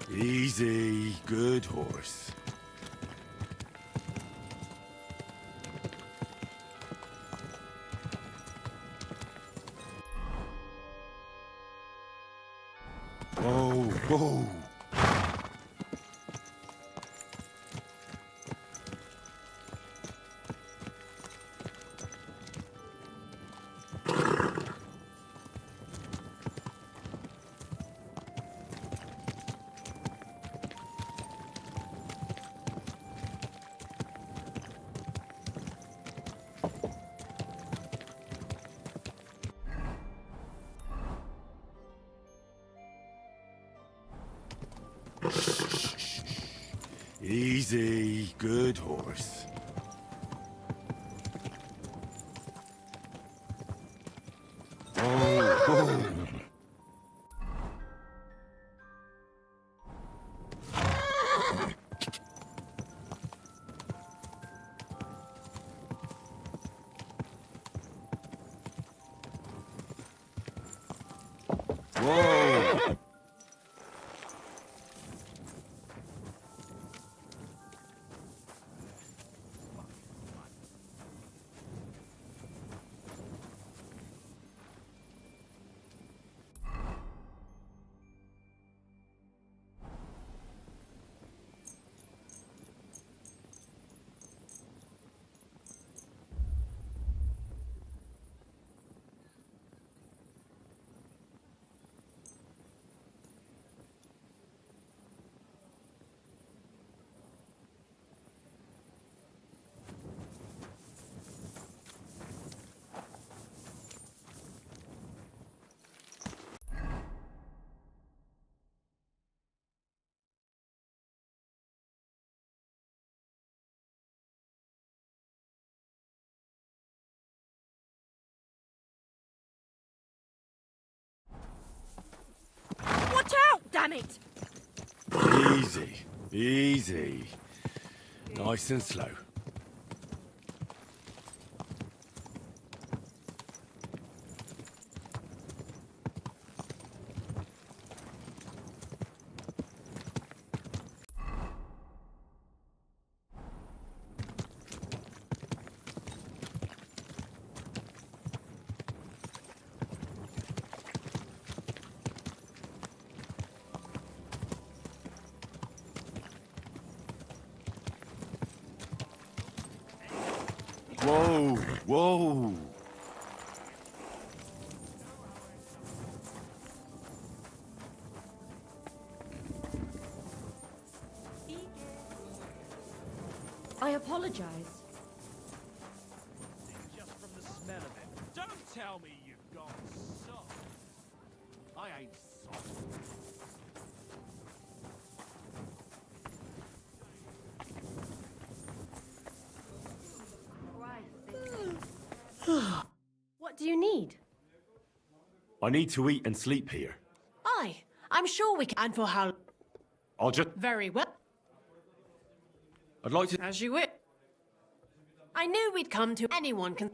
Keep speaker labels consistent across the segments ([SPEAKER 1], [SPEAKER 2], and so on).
[SPEAKER 1] Easy, good horse. Whoa, whoa. Easy, good horse. Whoa, whoa. Whoa!
[SPEAKER 2] Watch out, damn it!
[SPEAKER 1] Easy, easy. Nice and slow. Whoa, whoa.
[SPEAKER 2] I apologize.
[SPEAKER 3] Just from the smell of it. Don't tell me you've gone soft. I ain't soft.
[SPEAKER 2] What do you need?
[SPEAKER 1] I need to eat and sleep here.
[SPEAKER 2] Aye, I'm sure we can. And for how?
[SPEAKER 1] I'll just...
[SPEAKER 2] Very well.
[SPEAKER 1] I'd like to...
[SPEAKER 2] As you wish. I knew we'd come to anyone can.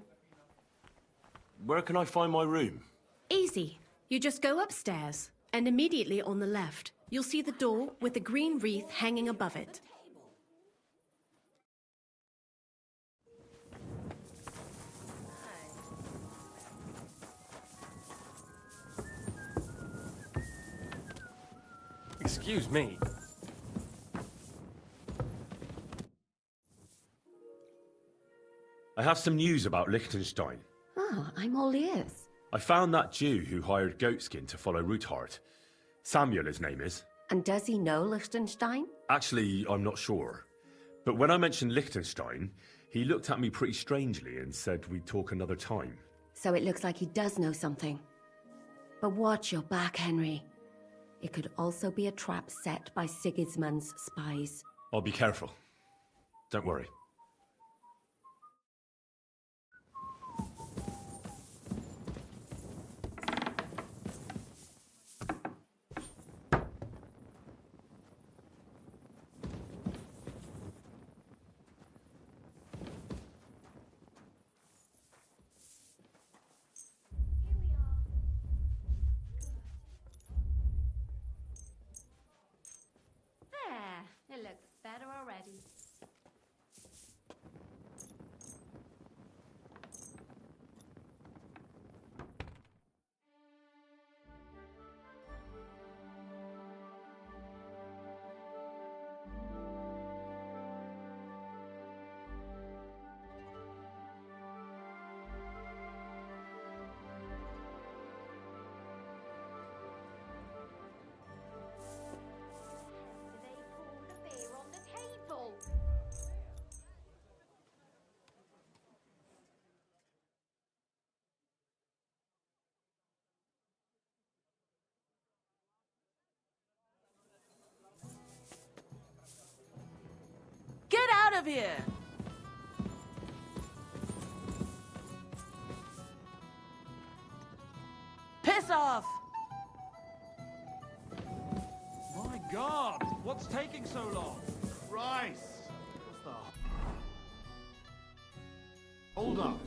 [SPEAKER 1] Where can I find my room?
[SPEAKER 2] Easy. You just go upstairs, and immediately on the left, you'll see the door with the green wreath hanging above it.
[SPEAKER 4] Excuse me.
[SPEAKER 1] I have some news about Liechtenstein.
[SPEAKER 5] Oh, I'm all ears.
[SPEAKER 1] I found that Jew who hired Goatskin to follow Ruthard. Samuel, his name is.
[SPEAKER 5] And does he know Liechtenstein?
[SPEAKER 1] Actually, I'm not sure. But when I mentioned Liechtenstein, he looked at me pretty strangely and said we'd talk another time.
[SPEAKER 5] So it looks like he does know something. But watch your back, Henry. It could also be a trap set by Sigismund's spies.
[SPEAKER 1] I'll be careful. Don't worry.
[SPEAKER 3] of here! Piss off! My God! What's taking so long?
[SPEAKER 4] Christ! What's the... Hold up.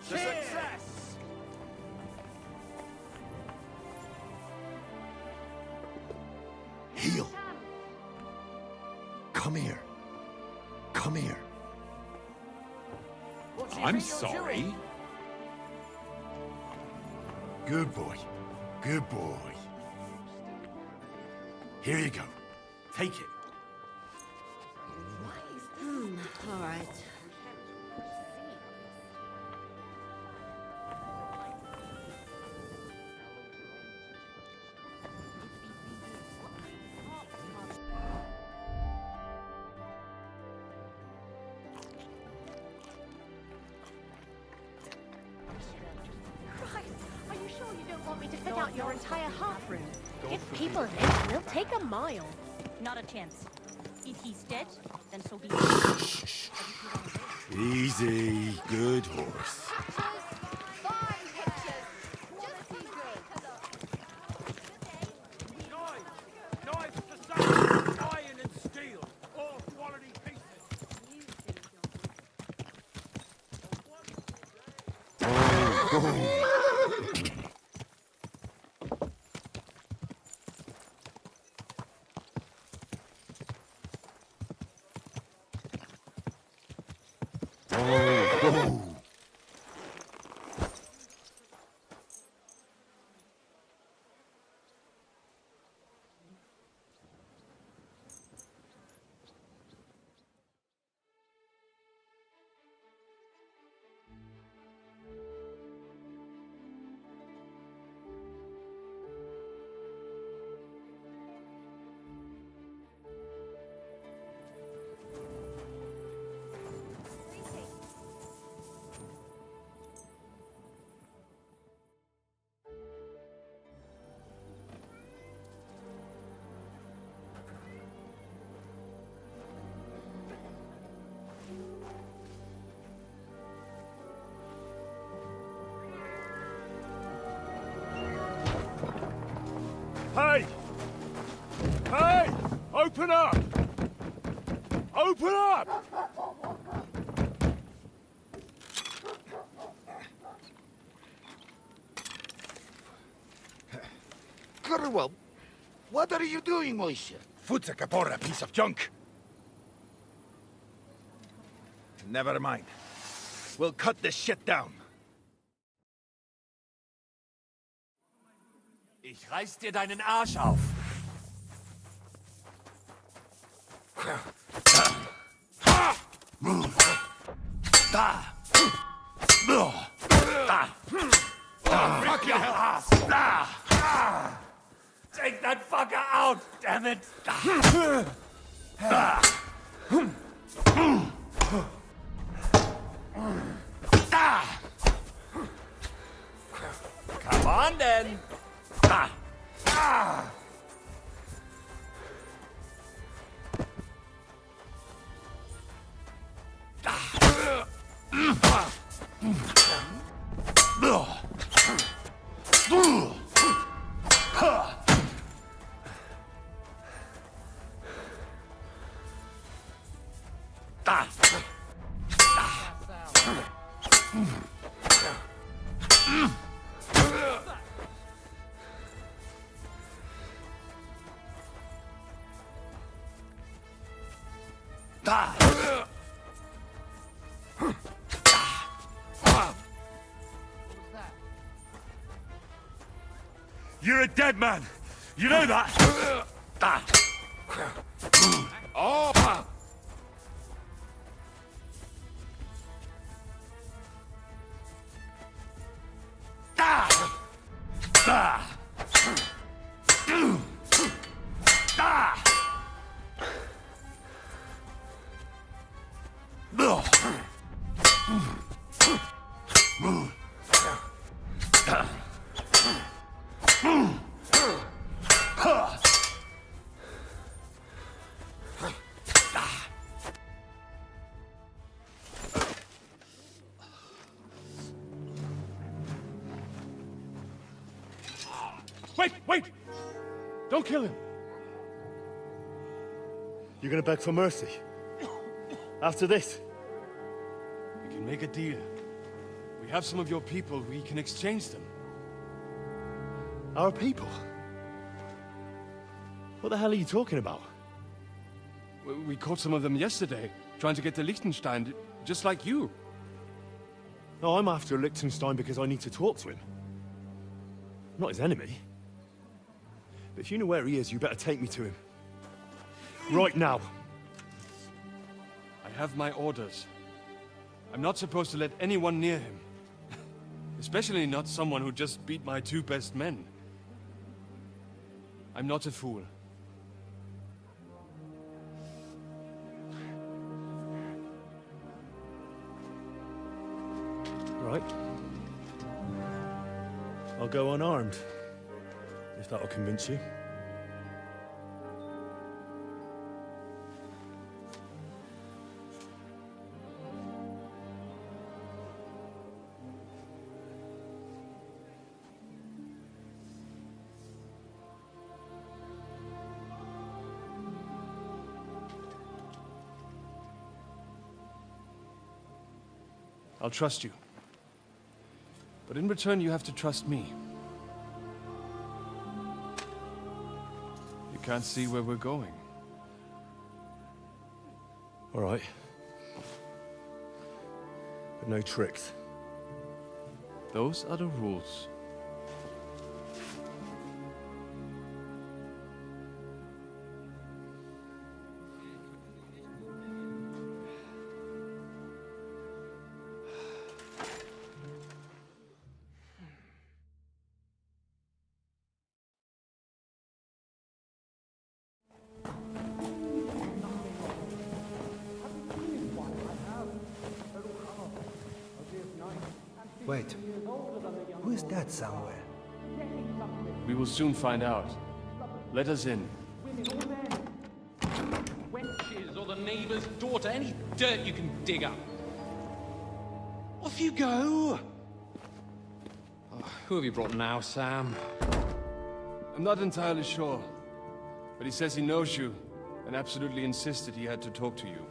[SPEAKER 3] Success!
[SPEAKER 6] Heal. Come here. Come here.
[SPEAKER 3] What do you
[SPEAKER 1] I'm
[SPEAKER 3] think you're
[SPEAKER 1] sorry.
[SPEAKER 3] doing?
[SPEAKER 6] Good boy. Good boy. Here you go. Take it.
[SPEAKER 5] All right.
[SPEAKER 2] Christ, are you sure you don't want me to fit out your entire hearth room? If people live, they'll take a mile.
[SPEAKER 7] Not a chance. If he's dead, then so be it.
[SPEAKER 6] Easy. Good horse.
[SPEAKER 3] Knives the same! Iron and steel! All quality pieces!
[SPEAKER 1] Hey! Hey! Open up! Open up!
[SPEAKER 6] Well, what are you doing, Moishe?
[SPEAKER 4] Foot's a capora, piece of junk. Never mind. We'll cut this shit down.
[SPEAKER 3] Ich reiß dir deinen Arsch auf! Fucking ass! Take that fucker out, damn it! Come on then!
[SPEAKER 1] You're a dead man! You know that!
[SPEAKER 6] Oh!
[SPEAKER 3] Wait, wait! Don't kill him.
[SPEAKER 8] You're gonna beg for mercy? After this?
[SPEAKER 3] We can make a deal. We have some of your people. We can exchange them.
[SPEAKER 8] Our people? What the hell are you talking about?
[SPEAKER 3] We caught some of them yesterday, trying to get to Liechtenstein, just like you.
[SPEAKER 8] No, I'm after Liechtenstein because I need to talk to him. I'm not his enemy. But if you know where he is, you better take me to him. Right now.
[SPEAKER 3] I have my orders. I'm not supposed to let anyone near him. Especially not someone who just beat my 2 best men. I'm not a fool.
[SPEAKER 8] Right. I'll go unarmed. If that'll convince you.
[SPEAKER 3] I'll trust you. But in return, you have to trust me. You can't see where we're going.
[SPEAKER 8] All right. But no tricks.
[SPEAKER 3] Those are the rules.
[SPEAKER 9] Wait, who is that somewhere?
[SPEAKER 3] We will soon find out. Let us in.
[SPEAKER 10] Wenches or the neighbour's daughter, any dirt you can dig up. Off you go! Oh, who have you brought now, Sam?
[SPEAKER 3] I'm not entirely sure, but he says he knows you and absolutely insisted he had to talk to you.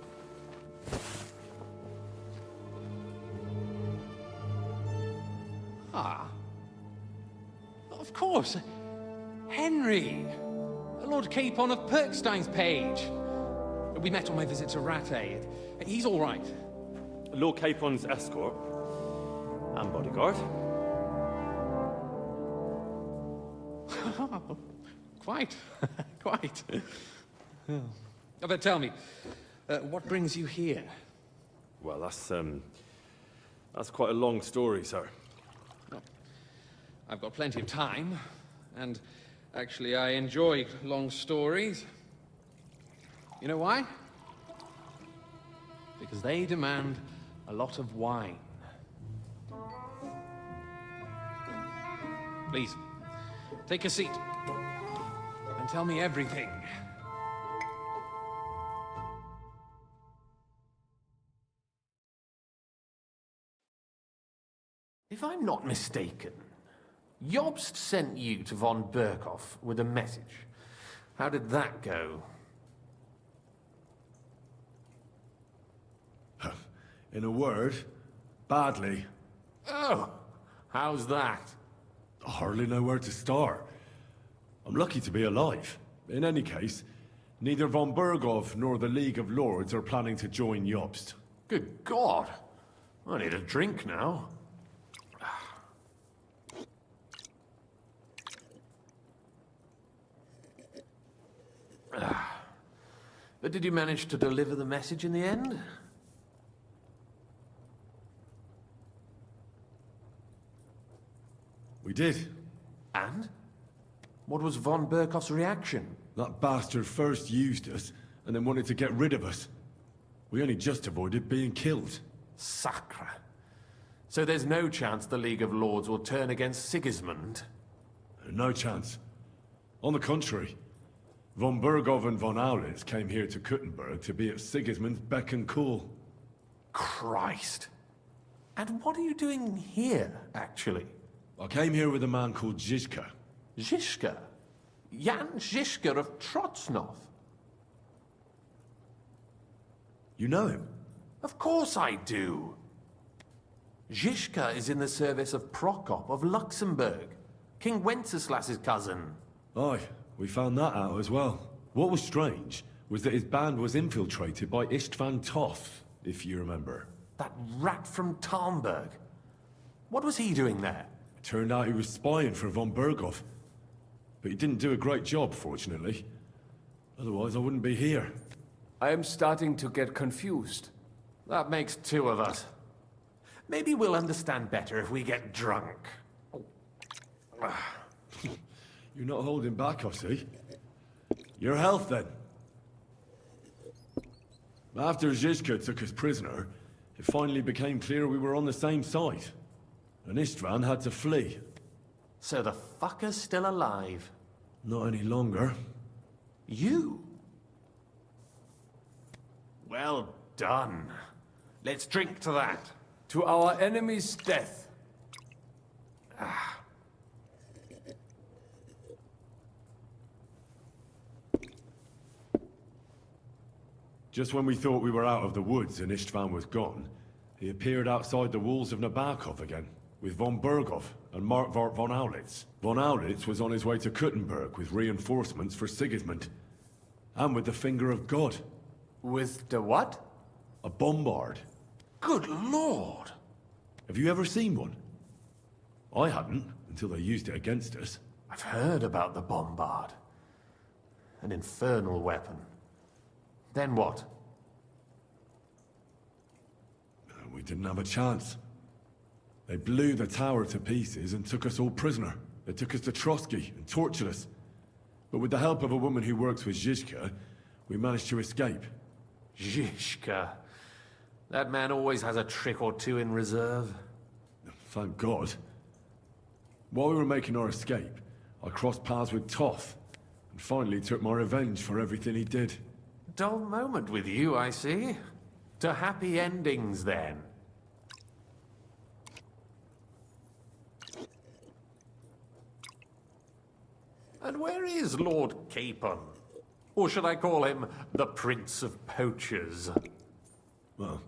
[SPEAKER 10] Ah. Of course. Henry. Lord Capon of Perkstein's page. We met on my visit to Rattay. He's all right.
[SPEAKER 1] Lord Capon's escort and bodyguard.
[SPEAKER 10] Quite. Quite. But tell me, what brings you here?
[SPEAKER 1] Well, that's quite a long story, sir.
[SPEAKER 10] I've got plenty of time, and actually I enjoy long stories. You know why? Because they demand a lot of wine. Please, take a seat, and tell me everything.
[SPEAKER 11] If I'm not mistaken, Jobst sent you to von Berkhoff with a message. How did that go?
[SPEAKER 1] In a word, badly.
[SPEAKER 11] Oh, how's that?
[SPEAKER 1] I hardly know where to start. I'm lucky to be alive. In any case, neither von Berghoff nor the League of Lords are planning to join Jobst.
[SPEAKER 11] Good God. I need a drink now. But did you manage to deliver the message in the end?
[SPEAKER 1] We did.
[SPEAKER 11] And? What was von Berkhoff's reaction?
[SPEAKER 1] That bastard first used us, and then wanted to get rid of us. We only just avoided being killed.
[SPEAKER 11] Sacre. So there's no chance the League of Lords will turn against Sigismund?
[SPEAKER 1] No chance. On the contrary, von Berghoff and von Aulitz came here to Kuttenberg to be at Sigismund's beck and call.
[SPEAKER 11] Christ. And what are you doing here, actually?
[SPEAKER 1] I came here with a man called Zizka.
[SPEAKER 11] Zizka? Jan Zizka of Trotsnov?
[SPEAKER 1] You know him?
[SPEAKER 11] Of course I do. Zizka is in the service of Prokop of Luxembourg, King Wenceslas's cousin.
[SPEAKER 1] Aye, we found that out as well. What was strange was that his band was infiltrated by Istvan Toth, if you remember.
[SPEAKER 11] That rat from Tarnberg. What was he doing there?
[SPEAKER 1] Turned out he was spying for von Berghoff. But he didn't do a great job, fortunately. Otherwise, I wouldn't be here.
[SPEAKER 11] I am starting to get confused. That makes two of us. Maybe we'll understand better if we get drunk.
[SPEAKER 1] You're not holding back, I see. Your health, then. After Zizka took us prisoner, it finally became clear we were on the same side. And Istvan had to flee.
[SPEAKER 11] So the fucker's still alive?
[SPEAKER 1] Not any longer.
[SPEAKER 11] You? Well done. Let's drink to that.
[SPEAKER 12] To our enemy's death.
[SPEAKER 1] Just when we thought we were out of the woods and Istvan was gone, he appeared outside the walls of Nabokov again, with von Berghoff and Markvart von Aulitz. Von Aulitz was on his way to Kuttenberg with reinforcements for Sigismund. And with the finger of God.
[SPEAKER 12] With the what?
[SPEAKER 1] A bombard.
[SPEAKER 11] Good lord!
[SPEAKER 1] Have you ever seen one? I hadn't, until they used it against us.
[SPEAKER 11] I've heard about the bombard. An infernal weapon. Then what?
[SPEAKER 1] We didn't have a chance. They blew the tower to pieces and took us all prisoner. They took us to Trotsky and tortured us. But with the help of a woman who works with Zizka, we managed to escape.
[SPEAKER 11] Zizka. That man always has a trick or two in reserve.
[SPEAKER 1] Thank God. While we were making our escape, I crossed paths with Toth, and finally took my revenge for everything he did.
[SPEAKER 11] Dull moment with you, I see. To happy endings, then. And where is Lord Capon? Or should I call him the Prince of Poachers?
[SPEAKER 1] Well,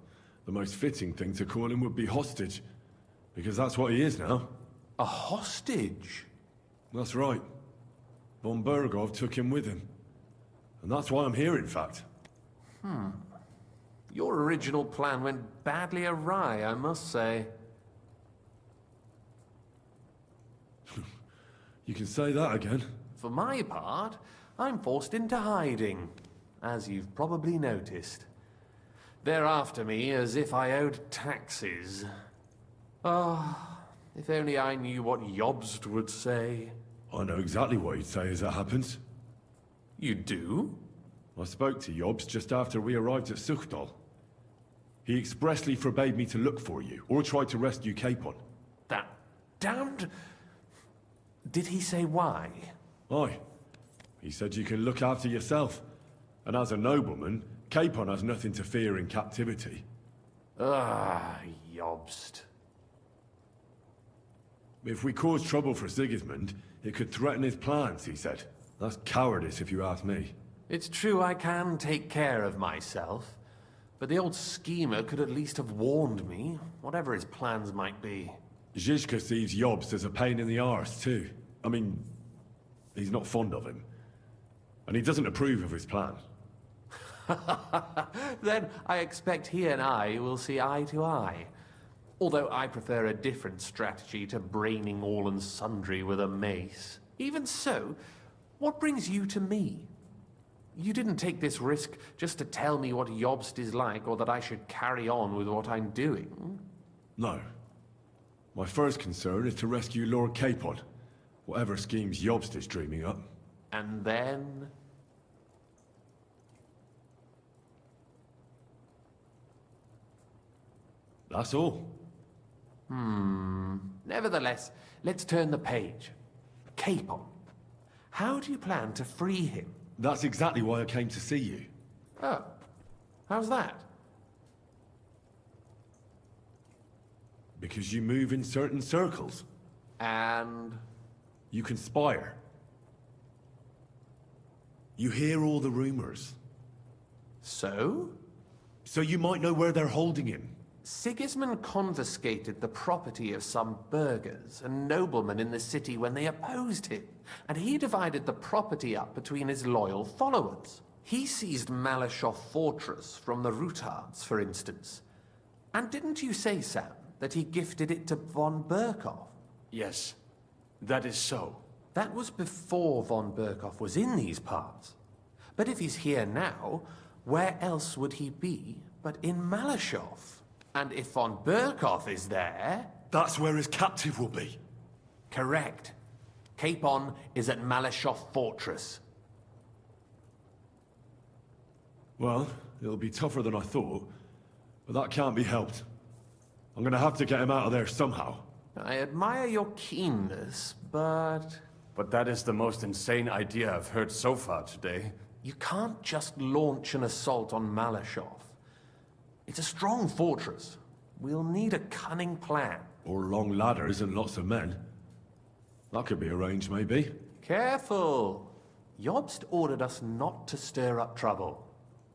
[SPEAKER 1] the most fitting thing to call him would be hostage, because that's what he is now.
[SPEAKER 11] A hostage?
[SPEAKER 1] That's right. Von Berghoff took him with him. And that's why I'm here, in fact.
[SPEAKER 11] Your original plan went badly awry, I must say.
[SPEAKER 1] You can say that again.
[SPEAKER 11] For my part, I'm forced into hiding, as you've probably noticed. They're after me as if I owed taxes. Ah, if only I knew what Jobst would say.
[SPEAKER 1] I know exactly what he'd say as that happens.
[SPEAKER 11] You do?
[SPEAKER 1] I spoke to Jobst just after we arrived at Suchdal. He expressly forbade me to look for you, or try to rescue Capon.
[SPEAKER 11] That damned... Did he say why?
[SPEAKER 1] Aye. He said you can look after yourself. And as a nobleman, Capon has nothing to fear in captivity.
[SPEAKER 11] Ah, Jobst.
[SPEAKER 1] If we cause trouble for Sigismund, it could threaten his plans, he said. That's cowardice, if you ask me.
[SPEAKER 11] It's true I can take care of myself, but the old schemer could at least have warned me, whatever his plans might be.
[SPEAKER 1] Zizka sees Jobst as a pain in the arse, too. I mean, he's not fond of him. And he doesn't approve of his plan.
[SPEAKER 11] Then I expect he and I will see eye to eye. Although I prefer a different strategy to braining all and sundry with a mace. Even so, what brings you to me? You didn't take this risk just to tell me what Jobst is like, or that I should carry on with what I'm doing.
[SPEAKER 1] No. My first concern is to rescue Lord Capon, whatever schemes Jobst is dreaming up.
[SPEAKER 11] And then...
[SPEAKER 1] That's all.
[SPEAKER 11] Nevertheless, let's turn the page. Capon. How do you plan to free him?
[SPEAKER 1] That's exactly why I came to see you.
[SPEAKER 11] Oh, how's that?
[SPEAKER 1] Because you move in certain circles.
[SPEAKER 11] And...
[SPEAKER 1] You conspire. You hear all the rumors.
[SPEAKER 11] So?
[SPEAKER 1] So you might know where they're holding him.
[SPEAKER 11] Sigismund confiscated the property of some burghers and noblemen in the city when they opposed him, and he divided the property up between his loyal followers. He seized Malashov Fortress from the Rutards, for instance. And didn't you say, Sam, that he gifted it to von Berkov?
[SPEAKER 12] Yes, that is so.
[SPEAKER 11] That was before von Berkov was in these parts. But if he's here now, where else would he be but in Malashov? And if von Berkov is there...
[SPEAKER 1] That's where his captive will be.
[SPEAKER 11] Correct. Capon is at Malashov Fortress.
[SPEAKER 1] Well, it'll be tougher than I thought, but that can't be helped. I'm gonna have to get him out of there somehow.
[SPEAKER 11] I admire your keenness, but...
[SPEAKER 12] But that is the most insane idea I've heard so far today.
[SPEAKER 11] You can't just launch an assault on Malashov. It's a strong fortress. We'll need a cunning plan.
[SPEAKER 1] Or long ladders and lots of men. That could be arranged, maybe.
[SPEAKER 11] Careful! Jobst ordered us not to stir up trouble.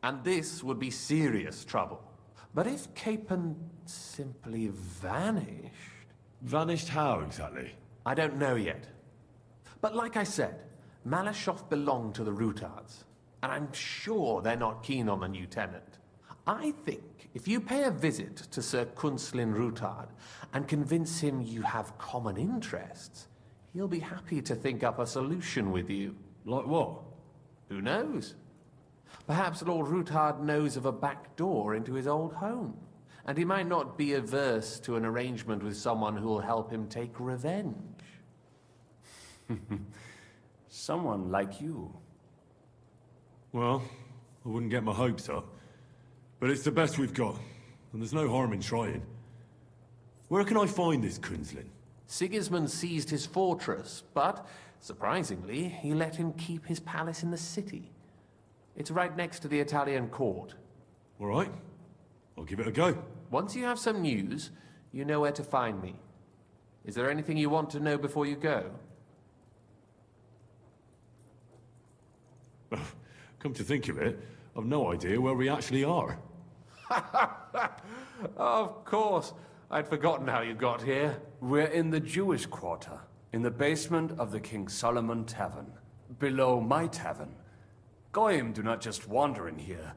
[SPEAKER 11] And this would be serious trouble. But if Capon simply vanished...
[SPEAKER 1] Vanished how, exactly?
[SPEAKER 11] I don't know yet. But like I said, Malashov belonged to the Rutards. And I'm sure they're not keen on the new tenant. I think if you pay a visit to Sir Kunslin Rutard and convince him you have common interests, he'll be happy to think up a solution with you.
[SPEAKER 1] Like what?
[SPEAKER 11] Who knows? Perhaps Lord Rutard knows of a back door into his old home, and he might not be averse to an arrangement with someone who will help him take revenge.
[SPEAKER 12] Someone like you.
[SPEAKER 1] Well, I wouldn't get my hopes up. But it's the best we've got, and there's no harm in trying. Where can I find this Kunslin?
[SPEAKER 11] Sigismund seized his fortress, but, surprisingly, he let him keep his palace in the city. It's right next to the Italian court.
[SPEAKER 1] All right. I'll give it a go.
[SPEAKER 11] Once you have some news, you know where to find me. Is there anything you want to know before you go?
[SPEAKER 1] Come to think of it, I've no idea where we actually are.
[SPEAKER 11] Of course. I'd forgotten how you got here.
[SPEAKER 12] We're in the Jewish quarter, in the basement of the King Solomon Tavern, below my tavern. Goyim do not just wander in here,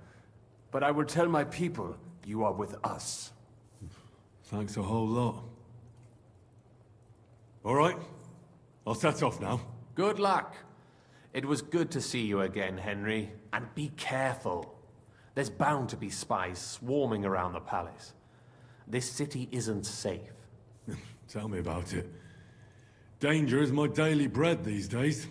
[SPEAKER 12] but I will tell my people you are with us.
[SPEAKER 1] Thanks a whole lot. All right, I'll set off now.
[SPEAKER 11] Good luck. It was good to see you again, Henry. And be careful. There's bound to be spies swarming around the palace. This city isn't safe.
[SPEAKER 1] Tell me about it. Danger is my daily bread these days.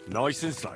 [SPEAKER 1] Nice and slow.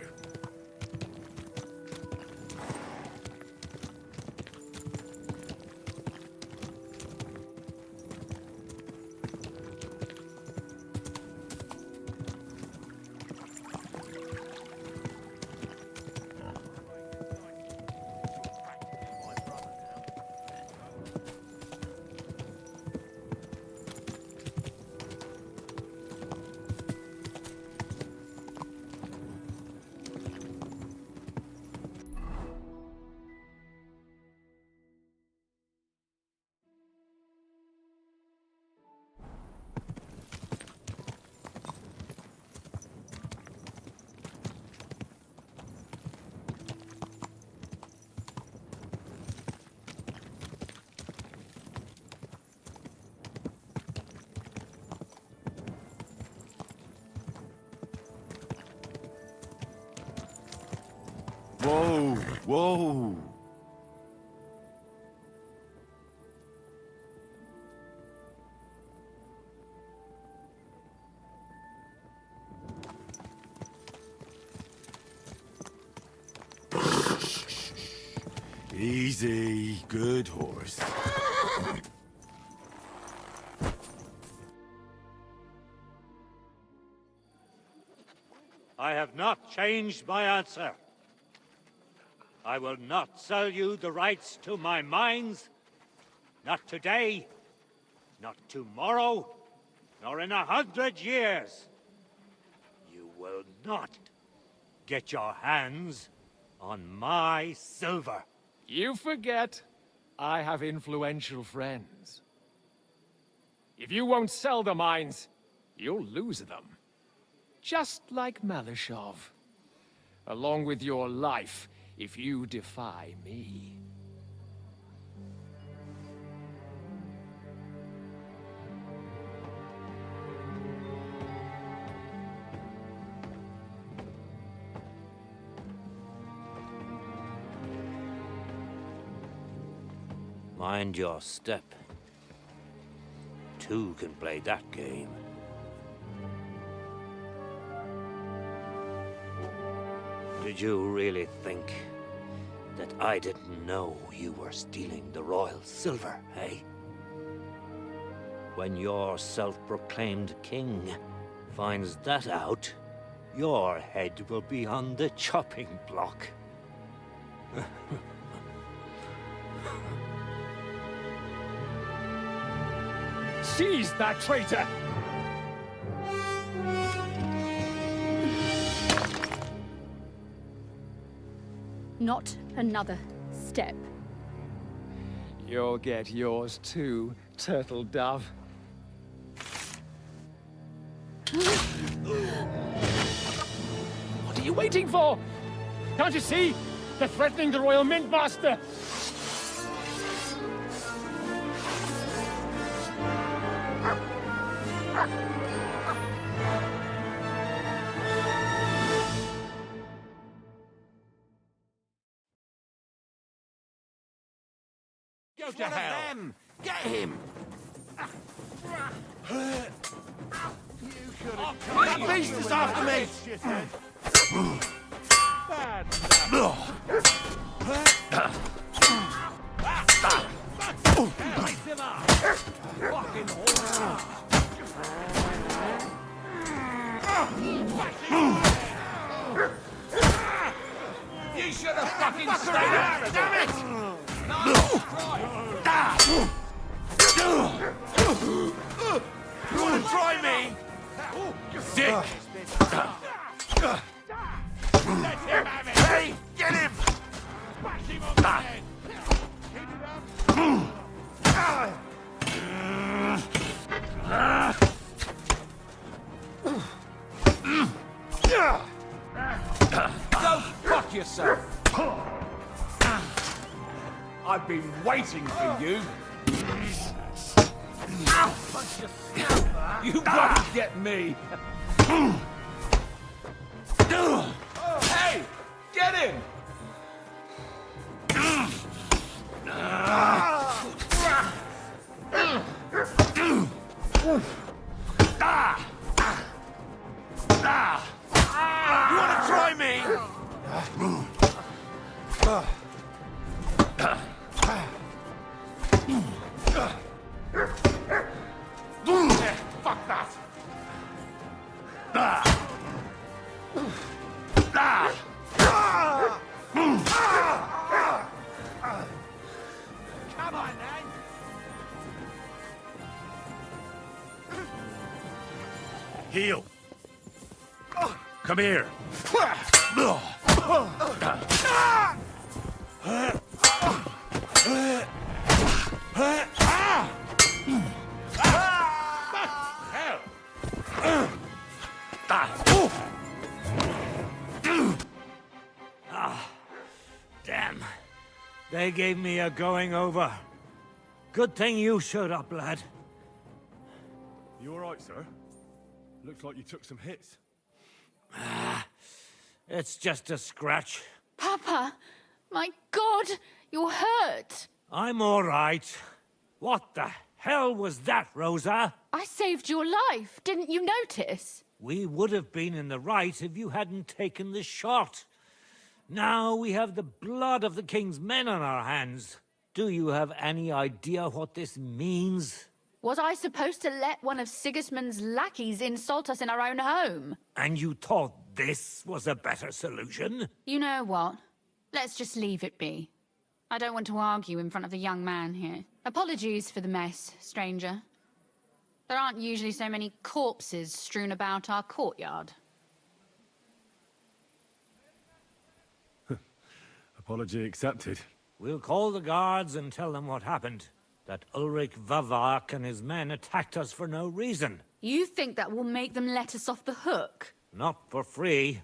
[SPEAKER 1] Whoa, whoa. Easy, good horse.
[SPEAKER 13] I have not changed my answer. I will not sell you the rights to my mines. Not today, not tomorrow, nor in 100 years. You will not get your hands on my silver.
[SPEAKER 14] You forget, I have influential friends. If you won't sell the mines, you'll lose them. Just like Malishov. Along with your life, if you defy me.
[SPEAKER 13] Mind your step. Two can play that game. Did you really think that I didn't know you were stealing the royal silver, eh? When your self-proclaimed king finds that out, your head will be on the chopping block.
[SPEAKER 14] Seize that traitor!
[SPEAKER 7] Not another step.
[SPEAKER 14] You'll get yours too, turtle dove. What are you waiting for? Can't you see? They're threatening the Royal Mint Master!
[SPEAKER 4] Go to hell! Get him!
[SPEAKER 8] That beast is after me!
[SPEAKER 4] You should have fucking stayed out of
[SPEAKER 8] Damn it! You wanna try me? Dick! Hey, get him!
[SPEAKER 4] Go fuck yourself! I've been waiting for you. You won't get me. Hey, get him!
[SPEAKER 8] You wanna try me?
[SPEAKER 4] Fuck that! Come on, man!
[SPEAKER 1] Heel. Come here.
[SPEAKER 13] Damn. They gave me a going over. Good thing you showed up, lad.
[SPEAKER 8] You alright, sir? Looks like you took some hits.
[SPEAKER 13] It's just a scratch.
[SPEAKER 7] Papa! My God! You're hurt!
[SPEAKER 13] I'm all right. What the hell was that, Rosa?
[SPEAKER 7] I saved your life. Didn't you notice?
[SPEAKER 13] We would have been in the right if you hadn't taken the shot. Now we have the blood of the king's men on our hands. Do you have any idea what this means?
[SPEAKER 7] Was I supposed to let one of Sigismund's lackeys insult us in our own home?
[SPEAKER 13] And you thought this was a better solution?
[SPEAKER 7] You know what? Let's just leave it be. I don't want to argue in front of the young man here. Apologies for the mess, stranger. There aren't usually so many corpses strewn about our courtyard.
[SPEAKER 1] Apology accepted.
[SPEAKER 13] We'll call the guards and tell them what happened. That Ulrich Vavak and his men attacked us for no reason.
[SPEAKER 7] You think that will make them let us off the hook?
[SPEAKER 13] Not for free.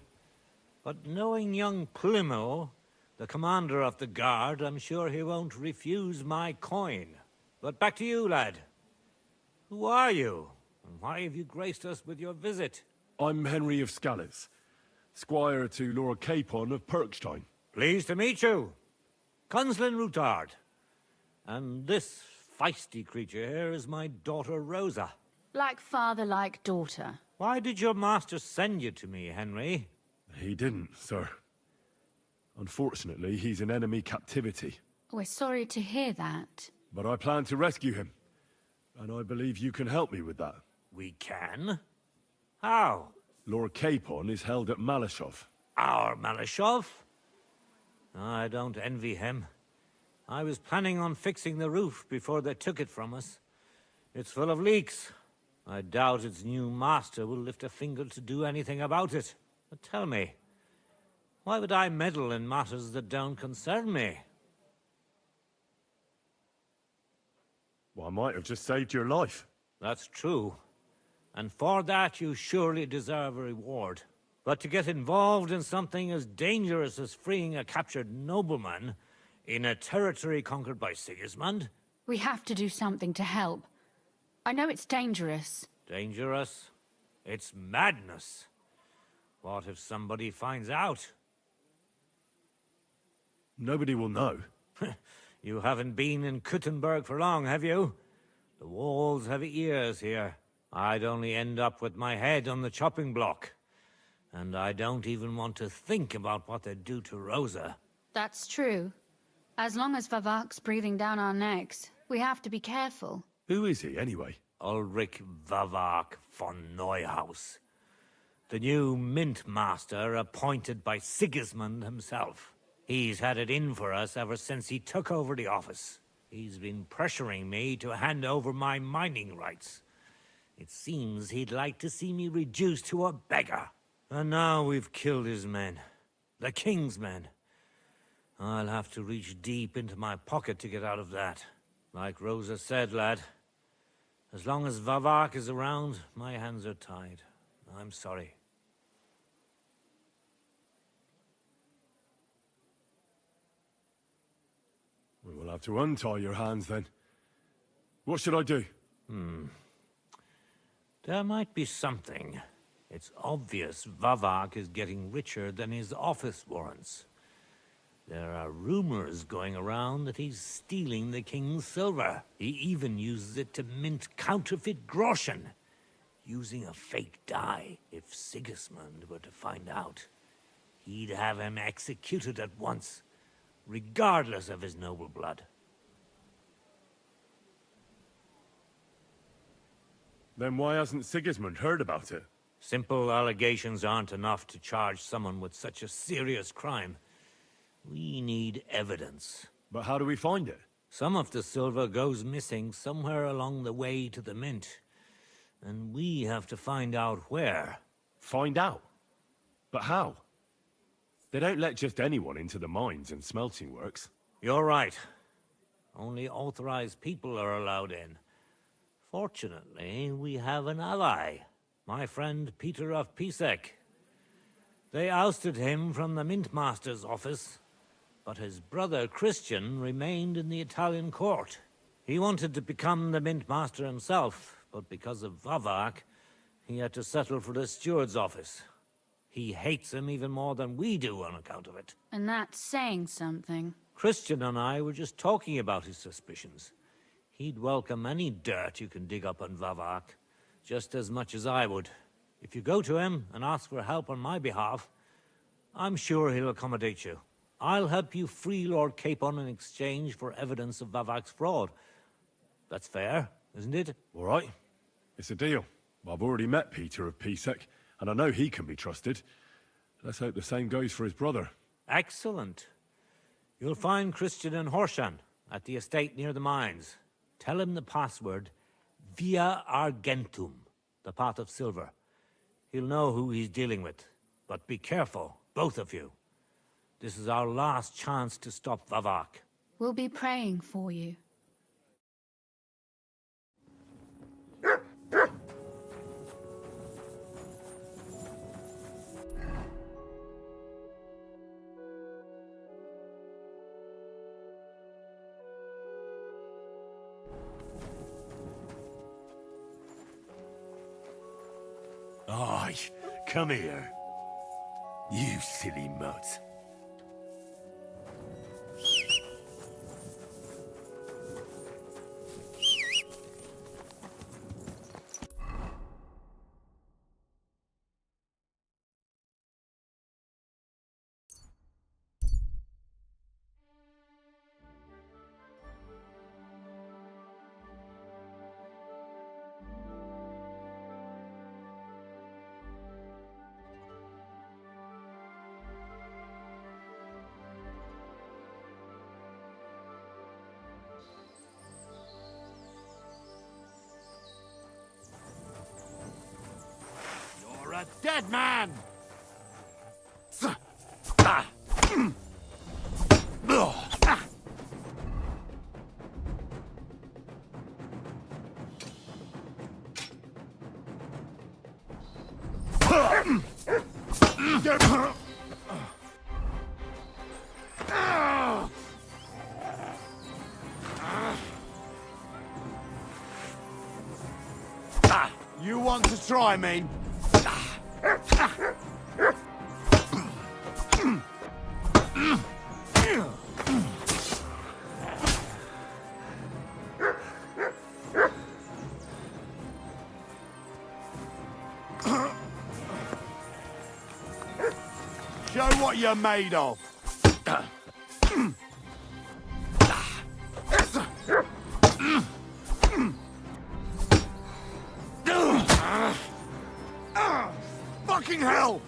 [SPEAKER 13] But knowing young Plimo, the commander of the guard, I'm sure he won't refuse my coin. But back to you, lad. Who are you? And why have you graced us with your visit?
[SPEAKER 1] I'm Henry of Scalitz, squire to Lord Capon of Perkstein.
[SPEAKER 13] Pleased to meet you. Conslin Routard. And this feisty creature here is my daughter Rosa.
[SPEAKER 7] Like father, like daughter.
[SPEAKER 13] Why did your master send you to me, Henry?
[SPEAKER 1] He didn't, sir. Unfortunately, he's in enemy captivity.
[SPEAKER 7] We're sorry to hear that.
[SPEAKER 1] But I plan to rescue him. And I believe you can help me with that.
[SPEAKER 13] We can? How?
[SPEAKER 1] Lord Capon is held at Malashov.
[SPEAKER 13] Our Malashov? I don't envy him. I was planning on fixing the roof before they took it from us. It's full of leaks. I doubt its new master will lift a finger to do anything about it. But tell me, why would I meddle in matters that don't concern me?
[SPEAKER 1] Well, I might have just saved your life.
[SPEAKER 13] That's true. And for that you surely deserve a reward. But to get involved in something as dangerous as freeing a captured nobleman in a territory conquered by Sigismund?
[SPEAKER 7] We have to do something to help. I know it's dangerous.
[SPEAKER 13] Dangerous? It's madness. What if somebody finds out?
[SPEAKER 1] Nobody will know.
[SPEAKER 13] You haven't been in Kuttenberg for long, have you? The walls have ears here. I'd only end up with my head on the chopping block. And I don't even want to think about what they'd do to Rosa.
[SPEAKER 7] That's true. As long as Vavak's breathing down our necks, we have to be careful.
[SPEAKER 1] Who is he, anyway?
[SPEAKER 13] Ulrich Vavak von Neuhaus. The new mint master appointed by Sigismund himself. He's had it in for us ever since he took over the office. He's been pressuring me to hand over my mining rights. It seems he'd like to see me reduced to a beggar. And now we've killed his men. The king's men. I'll have to reach deep into my pocket to get out of that. Like Rosa said, lad, as long as Vavak is around, my hands are tied. I'm sorry.
[SPEAKER 1] We will have to untie your hands then. What should I do?
[SPEAKER 13] There might be something. It's obvious Vavak is getting richer than his office warrants. There are rumors going around that he's stealing the king's silver. He even uses it to mint counterfeit groschen, using a fake die. If Sigismund were to find out, he'd have him executed at once, regardless of his noble blood.
[SPEAKER 1] Then why hasn't Sigismund heard about it?
[SPEAKER 13] Simple allegations aren't enough to charge someone with such a serious crime. We need evidence.
[SPEAKER 1] But how do we find it?
[SPEAKER 13] Some of the silver goes missing somewhere along the way to the mint. And we have to find out where.
[SPEAKER 1] Find out? But how? They don't let just anyone into the mines and smelting works.
[SPEAKER 13] You're right. Only authorized people are allowed in. Fortunately, we have an ally. My friend Peter of Pisek. They ousted him from the Mint Master's office, but his brother Christian remained in the Italian court. He wanted to become the Mint Master himself, but because of Vavak, he had to settle for the steward's office.
[SPEAKER 15] He hates him even more than we do on account of it.
[SPEAKER 7] And that's saying something.
[SPEAKER 15] Christian and I were just talking about his suspicions. He'd welcome any dirt you can dig up on Vavak, just as much as I would. If you go to him and ask for help on my behalf, I'm sure he'll accommodate you. I'll help you free Lord Capon in exchange for evidence of Vavak's fraud. That's fair, isn't it?
[SPEAKER 1] All right. It's a deal. I've already met Peter of Pisek, and I know he can be trusted. Let's hope the same goes for his brother.
[SPEAKER 15] Excellent. You'll find Christian and Horshan at the estate near the mines. Tell him the password, Via Argentum, the pot of silver. He'll know who he's dealing with. But be careful, both of you. This is our last chance to stop Vavak.
[SPEAKER 7] We'll be praying for you.
[SPEAKER 8] Aye, come here. You silly mutt.
[SPEAKER 6] You're a dead man!
[SPEAKER 8] You want to try me? Show what you're made of. Fucking hell!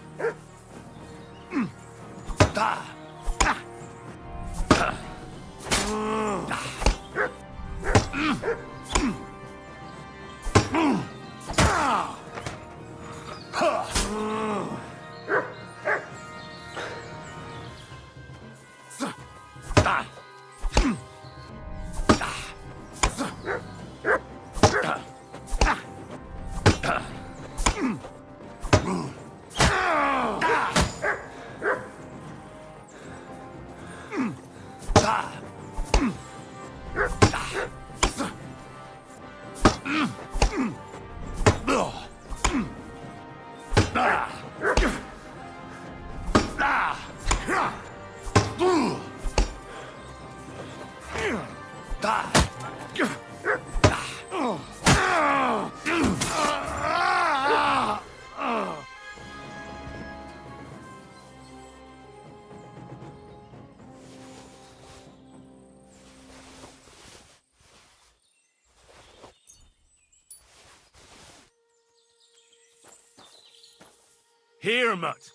[SPEAKER 1] Here, mutt.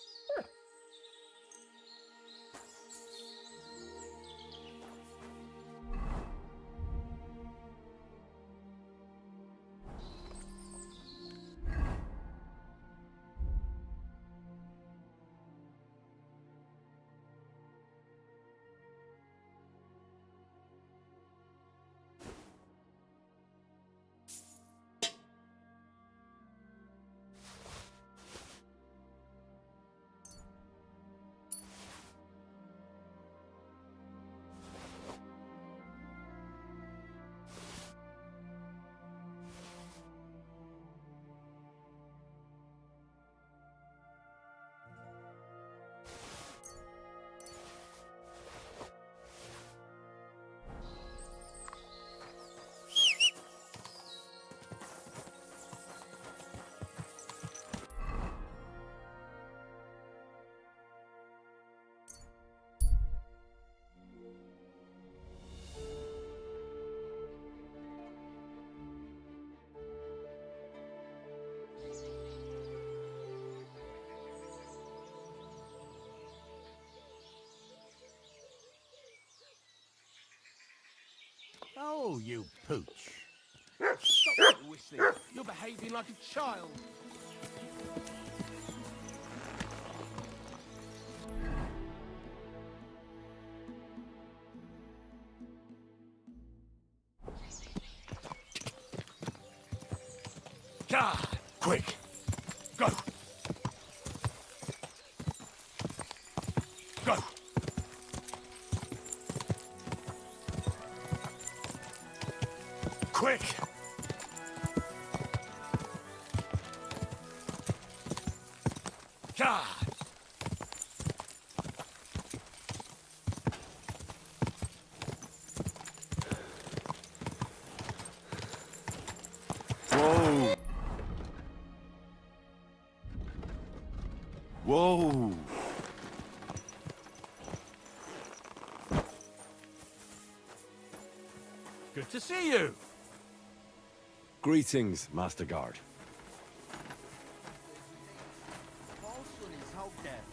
[SPEAKER 6] Oh, you pooch.
[SPEAKER 10] Stop whistling. You're behaving like a child.
[SPEAKER 8] God! Quick! Go! Go! Quick! God!
[SPEAKER 1] Whoa! Whoa!
[SPEAKER 8] Good to see you!
[SPEAKER 1] Greetings, Master Guard.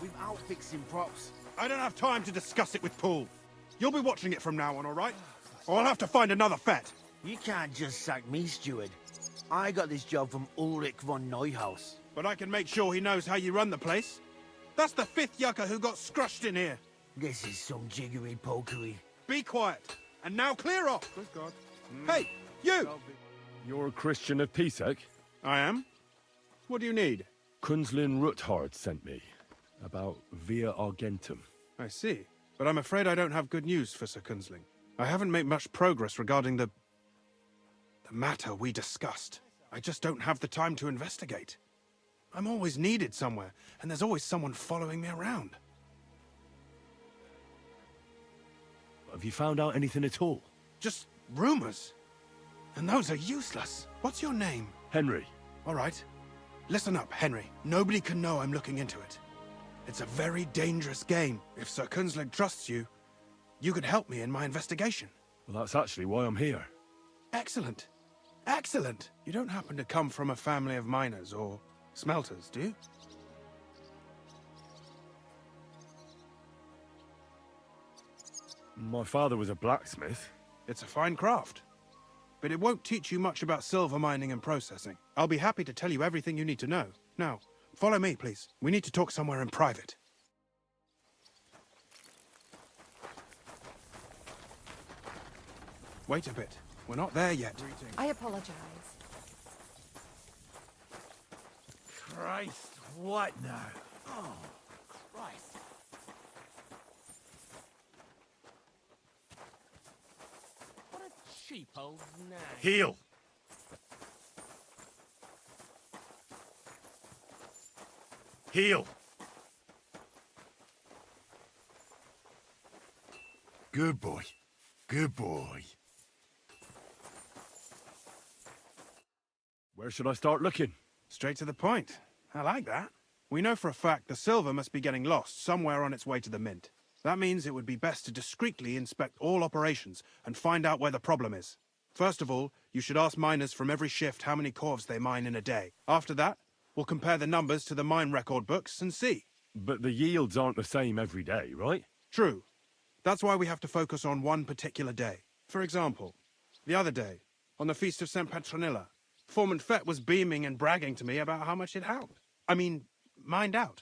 [SPEAKER 6] Without fixing props.
[SPEAKER 4] I don't have time to discuss it with Paul. You'll be watching it from now on, all right? Or I'll have to find another fet.
[SPEAKER 6] You can't just sack me, steward. I got this job from Ulrich von Neuhaus.
[SPEAKER 4] But I can make sure he knows how you run the place. That's the 5th yucca who got scrushed in here.
[SPEAKER 6] This is some jiggery pokery.
[SPEAKER 4] Be quiet. And now clear off. Good God. Hey, you!
[SPEAKER 1] You're a Christian of Pisek?
[SPEAKER 4] I am. What do you need?
[SPEAKER 1] Kunzlin Ruthard sent me. About Via Argentum.
[SPEAKER 4] I see. But I'm afraid I don't have good news for Sir Kunzling. I haven't made much progress regarding the matter we discussed. I just don't have the time to investigate. I'm always needed somewhere, and there's always someone following me around.
[SPEAKER 1] Have you found out anything at all?
[SPEAKER 4] Just rumors. And those are useless. What's your name?
[SPEAKER 1] Henry.
[SPEAKER 4] All right. Listen up, Henry. Nobody can know I'm looking into it. It's a very dangerous game. If Sir Kunzling trusts you, you could help me in my investigation.
[SPEAKER 1] Well, that's actually why I'm here.
[SPEAKER 4] Excellent. Excellent. You don't happen to come from a family of miners or smelters, do you?
[SPEAKER 1] My father was a blacksmith.
[SPEAKER 4] It's a fine craft. But it won't teach you much about silver mining and processing. I'll be happy to tell you everything you need to know. Now, follow me, please. We need to talk somewhere in private. Wait a bit. We're not there yet.
[SPEAKER 16] I apologize.
[SPEAKER 6] Christ, what now? Oh, Christ.
[SPEAKER 10] What a cheap old nag.
[SPEAKER 8] Heal! Heal! Good boy. Good boy.
[SPEAKER 1] Where should I start looking?
[SPEAKER 4] Straight to the point. I like that. We know for a fact the silver must be getting lost somewhere on its way to the mint. That means it would be best to discreetly inspect all operations and find out where the problem is. First of all, you should ask miners from every shift how many corves they mine in a day. After that, we'll compare the numbers to the mine record books and see.
[SPEAKER 1] But the yields aren't the same every day, right?
[SPEAKER 4] True. That's why we have to focus on one particular day. For example, the other day, on the Feast of St. Petronilla, Foreman Fett was beaming and bragging to me about how much it held. I mean, mined out.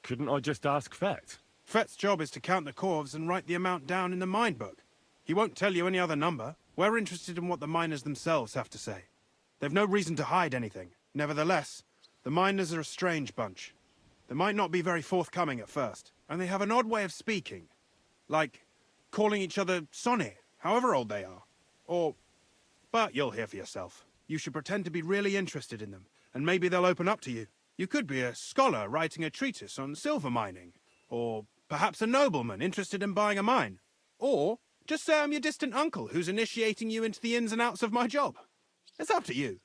[SPEAKER 1] Couldn't I just ask Fett?
[SPEAKER 4] Fett's job is to count the corves and write the amount down in the mine book. He won't tell you any other number. We're interested in what the miners themselves have to say. They've no reason to hide anything. Nevertheless, the miners are a strange bunch. They might not be very forthcoming at first, and they have an odd way of speaking. Like calling each other Sonny, however old they are. But you'll hear for yourself. You should pretend to be really interested in them, and maybe they'll open up to you. You could be a scholar writing a treatise on silver mining, or perhaps a nobleman interested in buying a mine. Or just say I'm your distant uncle who's initiating you into the ins and outs of my job. It's up to you.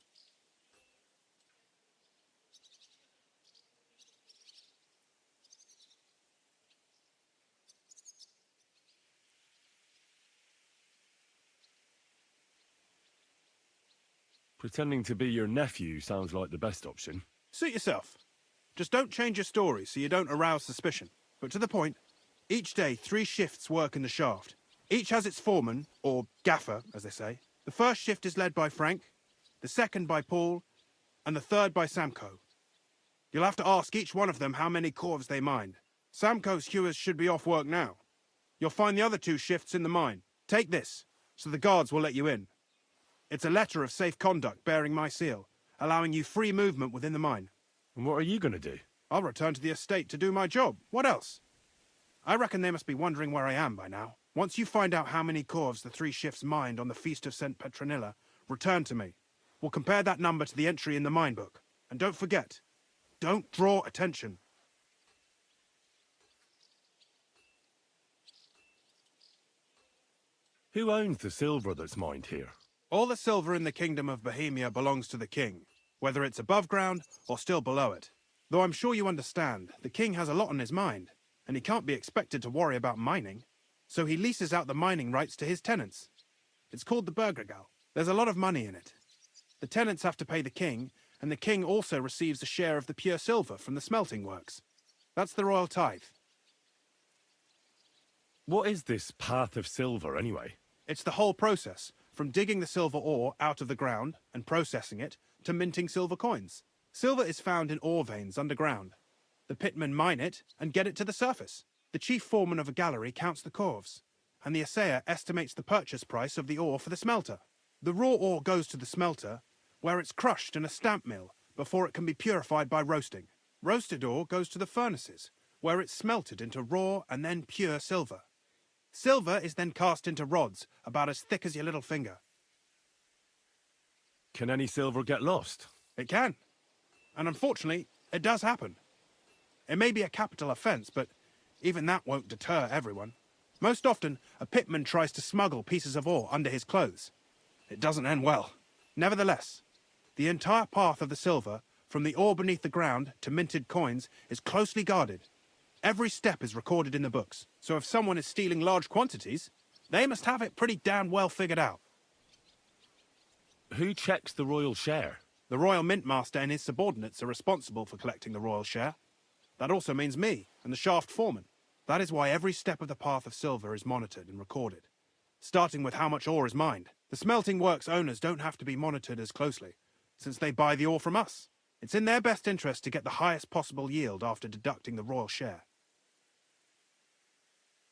[SPEAKER 1] Pretending to be your nephew sounds like the best option.
[SPEAKER 4] Suit yourself. Just don't change your story so you don't arouse suspicion. But to the point, Each day, 3 shifts work in the shaft. Each has its foreman, or gaffer, as they say. The first shift is led by Frank, the second by Paul, and the third by Samko. You'll have to ask each one of them how many corves they mine. Samko's hewers should be off work now. You'll find the other 2 shifts in the mine. Take this, so the guards will let you in. It's a letter of safe conduct bearing my seal, allowing you free movement within the mine.
[SPEAKER 8] And what are you going to do?
[SPEAKER 4] I'll return to the estate to do my job. What else? I reckon they must be wondering where I am by now. Once you find out how many corves the 3 shifts mined on the Feast of St. Petronilla, return to me. We'll compare that number to the entry in the mine book. And don't forget, don't draw attention.
[SPEAKER 8] Who owns the silver that's mined here?
[SPEAKER 4] All the silver in the Kingdom of Bohemia belongs to the king, whether it's above ground or still below it. Though I'm sure you understand, the king has a lot on his mind, and he can't be expected to worry about mining. So he leases out the mining rights to his tenants. It's called the Burgergal. There's a lot of money in it. The tenants have to pay the king, and the king also receives a share of the pure silver from the smelting works. That's the royal tithe.
[SPEAKER 8] What is this path of silver, anyway?
[SPEAKER 4] It's the whole process, from digging the silver ore out of the ground and processing it, to minting silver coins. Silver is found in ore veins underground. The pitmen mine it and get it to the surface. The chief foreman of a gallery counts the corves, and the assayer estimates the purchase price of the ore for the smelter. The raw ore goes to the smelter, where it's crushed in a stamp mill before it can be purified by roasting. Roasted ore goes to the furnaces, where it's smelted into raw and then pure silver. Silver is then cast into rods about as thick as your little finger.
[SPEAKER 8] Can any silver get lost?
[SPEAKER 4] It can. And unfortunately, it does happen. It may be a capital offence, but even that won't deter everyone. Most often, a pitman tries to smuggle pieces of ore under his clothes. It doesn't end well. Nevertheless, the entire path of the silver, from the ore beneath the ground to minted coins, is closely guarded. Every step is recorded in the books, so if someone is stealing large quantities, they must have it pretty damn well figured out.
[SPEAKER 8] Who checks the royal share?
[SPEAKER 4] The royal mintmaster and his subordinates are responsible for collecting the royal share. That also means me and the shaft foreman. That is why every step of the path of silver is monitored and recorded, starting with how much ore is mined. The smelting works owners don't have to be monitored as closely, since they buy the ore from us. It's in their best interest to get the highest possible yield after deducting the royal share.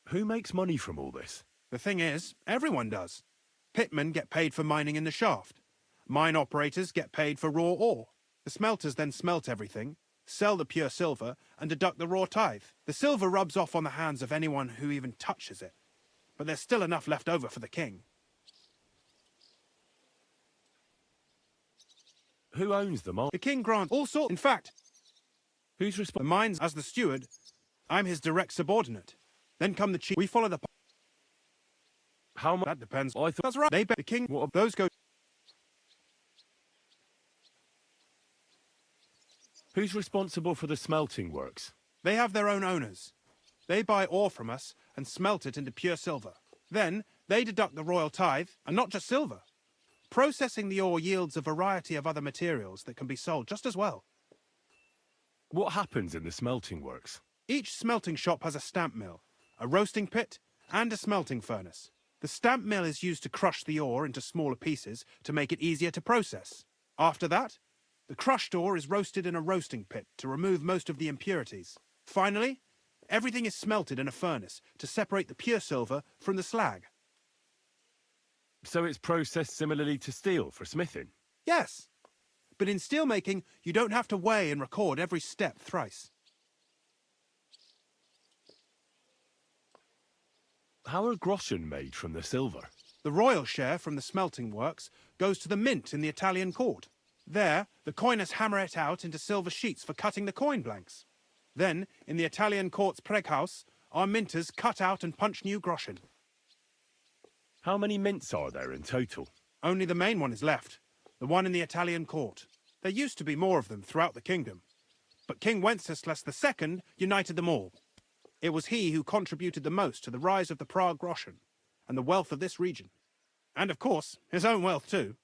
[SPEAKER 8] Who makes money from all this?
[SPEAKER 4] The thing is, everyone does. Pitmen get paid for mining in the shaft. Mine operators get paid for raw ore. The smelters then smelt everything, sell the pure silver, and deduct the raw tithe. The silver rubs off on the hands of anyone who even touches it. But there's still enough left over for the king.
[SPEAKER 8] Who owns the mine?
[SPEAKER 4] The king grants all sorts. In fact,
[SPEAKER 8] who's
[SPEAKER 4] the
[SPEAKER 8] responsible?
[SPEAKER 4] mines, as the steward, I'm his direct subordinate. Then come the chief. We follow the...
[SPEAKER 8] How much?
[SPEAKER 4] That depends.
[SPEAKER 8] I thought...
[SPEAKER 4] That's right. They bet the king.
[SPEAKER 8] What?
[SPEAKER 4] Those go...
[SPEAKER 8] Who's responsible for the smelting works?
[SPEAKER 4] They have their own owners. They buy ore from us and smelt it into pure silver. Then, they deduct the royal tithe, and not just silver. Processing the ore yields a variety of other materials that can be sold just as well.
[SPEAKER 8] What happens in the smelting works?
[SPEAKER 4] Each smelting shop has a stamp mill, a roasting pit, and a smelting furnace. The stamp mill is used to crush the ore into smaller pieces to make it easier to process. After that, the crushed ore is roasted in a roasting pit to remove most of the impurities. Finally, everything is smelted in a furnace to separate the pure silver from the slag.
[SPEAKER 8] So it's processed similarly to steel for smithing?
[SPEAKER 4] Yes, but in steelmaking, you don't have to weigh and record every step thrice.
[SPEAKER 8] How are groschen made from the silver?
[SPEAKER 4] The royal share from the smelting works goes to the mint in the Italian court. There, the coiners hammer it out into silver sheets for cutting the coin blanks. Then, in the Italian court's preghouse, our minters cut out and punch new groschen.
[SPEAKER 8] How many mints are there in total?
[SPEAKER 4] Only the main one is left, the one in the Italian court. There used to be more of them throughout the kingdom, but King Wenceslas II united them all. It was he who contributed the most to the rise of the Prague groschen and the wealth of this region. And of course, his own wealth too.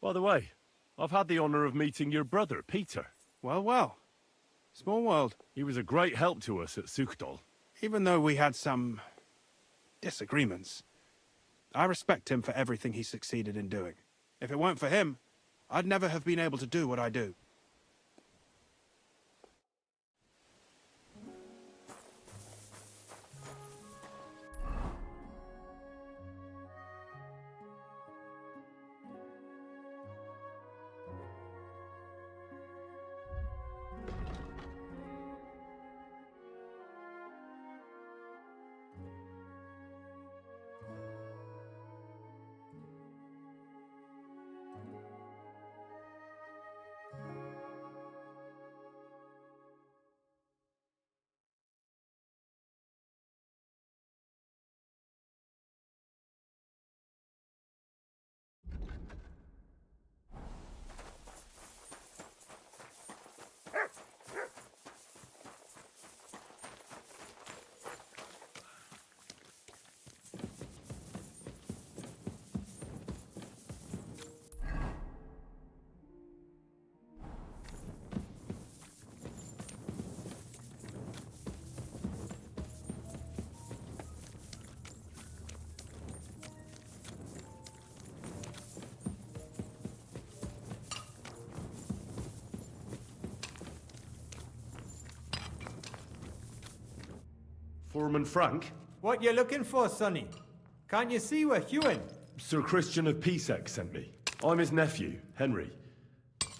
[SPEAKER 8] By the way, I've had the honour of meeting your brother, Peter.
[SPEAKER 4] Well, well. Small world.
[SPEAKER 8] He was a great help to us at Sukdol.
[SPEAKER 4] Even though we had some disagreements, I respect him for everything he succeeded in doing. If it weren't for him, I'd never have been able to do what I do.
[SPEAKER 1] Foreman Frank?
[SPEAKER 9] What you looking for, Sonny? Can't you see we're hewing?
[SPEAKER 1] Sir Christian of Pisek sent me. I'm his nephew, Henry.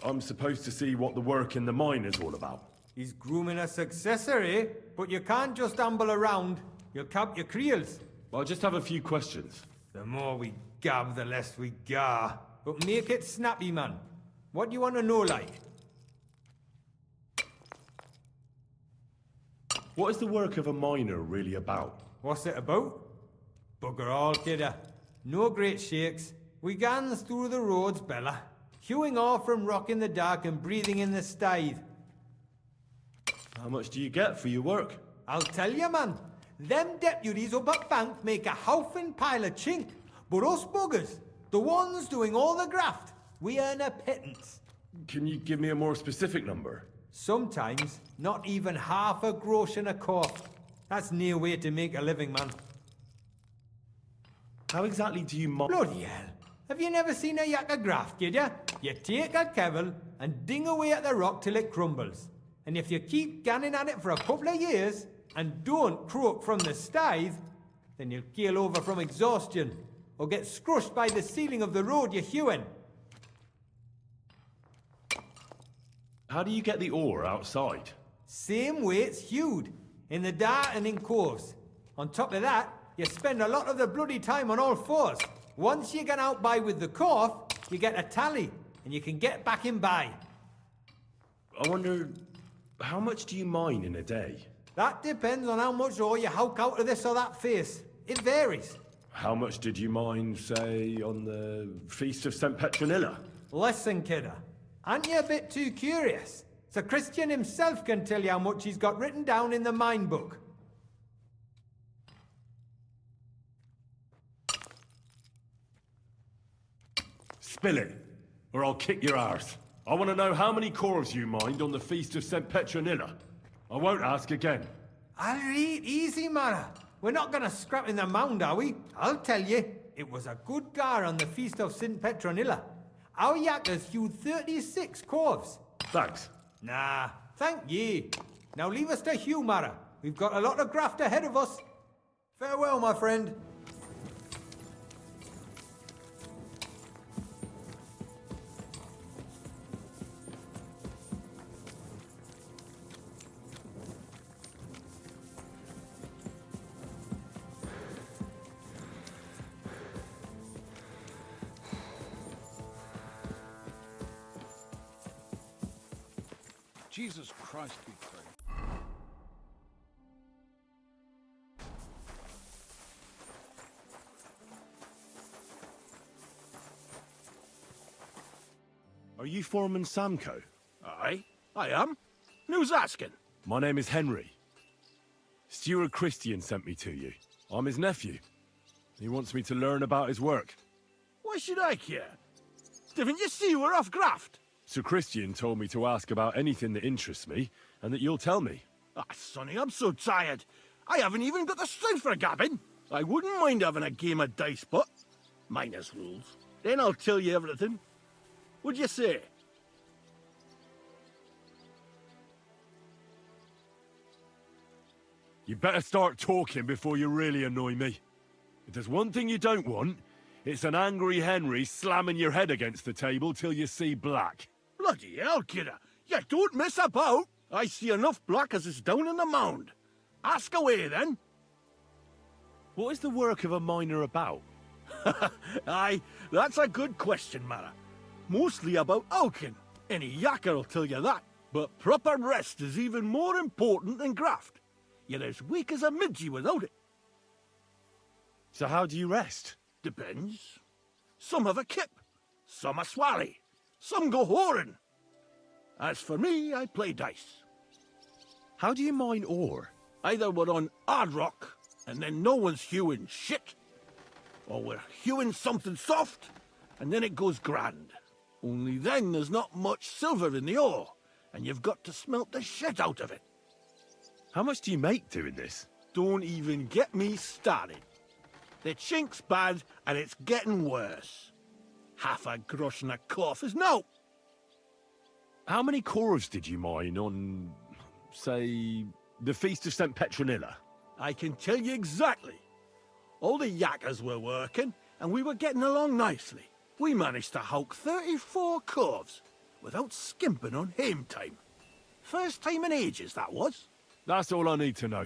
[SPEAKER 1] I'm supposed to see what the work in the mine is all about.
[SPEAKER 9] He's grooming a successor, eh? But you can't just amble around. You'll cap your creels.
[SPEAKER 1] I'll just have a few questions.
[SPEAKER 9] The more we gab, the less we gar. But make it snappy, man. What do you want to know, like?
[SPEAKER 1] What is the work of a miner really about?
[SPEAKER 9] What's it about? Bugger all, kidder. No great shakes. We gans through the roads, Bella. Hewing off from rock in the dark and breathing in the stithe.
[SPEAKER 1] How much do you get for your work?
[SPEAKER 9] I'll tell you, man. Them deputies up at bank make a howfing pile of chink. But us buggers, the ones doing all the graft, we earn a pittance.
[SPEAKER 1] Can you give me a more specific number?
[SPEAKER 9] Sometimes, not even half a grosh in a quart. That's near way to make a living, man.
[SPEAKER 1] How exactly do you mine?
[SPEAKER 9] Bloody hell. Have you never seen a yakka graft, did ya? You take a kevel and ding away at the rock till it crumbles. And if you keep ganning at it for a couple of years and don't croak from the stithe, then you'll keel over from exhaustion or get scrushed by the ceiling of the road you're hewing.
[SPEAKER 1] How do you get the ore outside?
[SPEAKER 9] Same way it's hewed, in the dart and in coves. On top of that, you spend a lot of the bloody time on all fours. Once you get out by with the corf, you get a tally, and you can get back in by.
[SPEAKER 1] I wonder, how much do you mine in a day?
[SPEAKER 9] That depends on how much ore you howk out of this or that face. It varies.
[SPEAKER 1] How much did you mine, say, on the Feast of St. Petronilla?
[SPEAKER 9] Listen, kidder. Aren't you a bit too curious? Sir Christian himself can tell you how much he's got written down in the mine book.
[SPEAKER 1] Spill it, or I'll kick your arse. I want to know how many cores you mined on the Feast of St. Petronilla. I won't ask again.
[SPEAKER 9] I'll read easy, Mara. We're not gonna scrap in the mound, are we? I'll tell you, it was a good gar on the Feast of St. Petronilla. Our yakkers hewed 36 corves.
[SPEAKER 1] Thanks.
[SPEAKER 9] Nah, thank ye. Now leave us to hew, Mara. We've got a lot of graft ahead of us. Farewell, my friend.
[SPEAKER 16] Jesus Christ be praised.
[SPEAKER 8] Are you Foreman Samco?
[SPEAKER 16] Aye, I am. Who's asking?
[SPEAKER 1] My name is Henry. Steward Christian sent me to you. I'm his nephew. He wants me to learn about his work.
[SPEAKER 16] Why should I care? Didn't you see we're off graft?
[SPEAKER 1] Sir Christian told me to ask about anything that interests me, and that you'll tell me.
[SPEAKER 16] Ah, Sonny, I'm so tired. I haven't even got the strength for gabbing. I wouldn't mind having a game of dice, but minus rules. Then I'll tell you everything. What'd you say?
[SPEAKER 1] You better start talking before you really annoy me. If there's one thing you don't want, it's an angry Henry slamming your head against the table till you see black.
[SPEAKER 16] Bloody hell, kidder. You don't mess about. I see enough black as is down in the mound. Ask away, then.
[SPEAKER 1] What is the work of a miner about?
[SPEAKER 16] Aye, that's a good question, Mara. Mostly about oaking. Any yakker'll tell you that. But proper rest is even more important than graft. You're as weak as a midgie without it.
[SPEAKER 1] So how do you rest?
[SPEAKER 16] Depends. Some have a kip, some a swally, some go whoring. As for me, I play dice.
[SPEAKER 1] How do you mine ore?
[SPEAKER 16] Either we're on hard rock, and then no one's hewing shit, or we're hewing something soft, and then it goes grand. Only then there's not much silver in the ore, and you've got to smelt the shit out of it.
[SPEAKER 1] How much do you make doing this?
[SPEAKER 16] Don't even get me started. The chink's bad, and it's getting worse. Half a grosh and a cough is no.
[SPEAKER 1] How many corves did you mine on, say, the Feast of St. Petronilla?
[SPEAKER 16] I can tell you exactly. All the yakkers were working, and we were getting along nicely. We managed to hulk 34 corves, without skimping on hame time. First time in ages, that was.
[SPEAKER 1] That's all I need to know.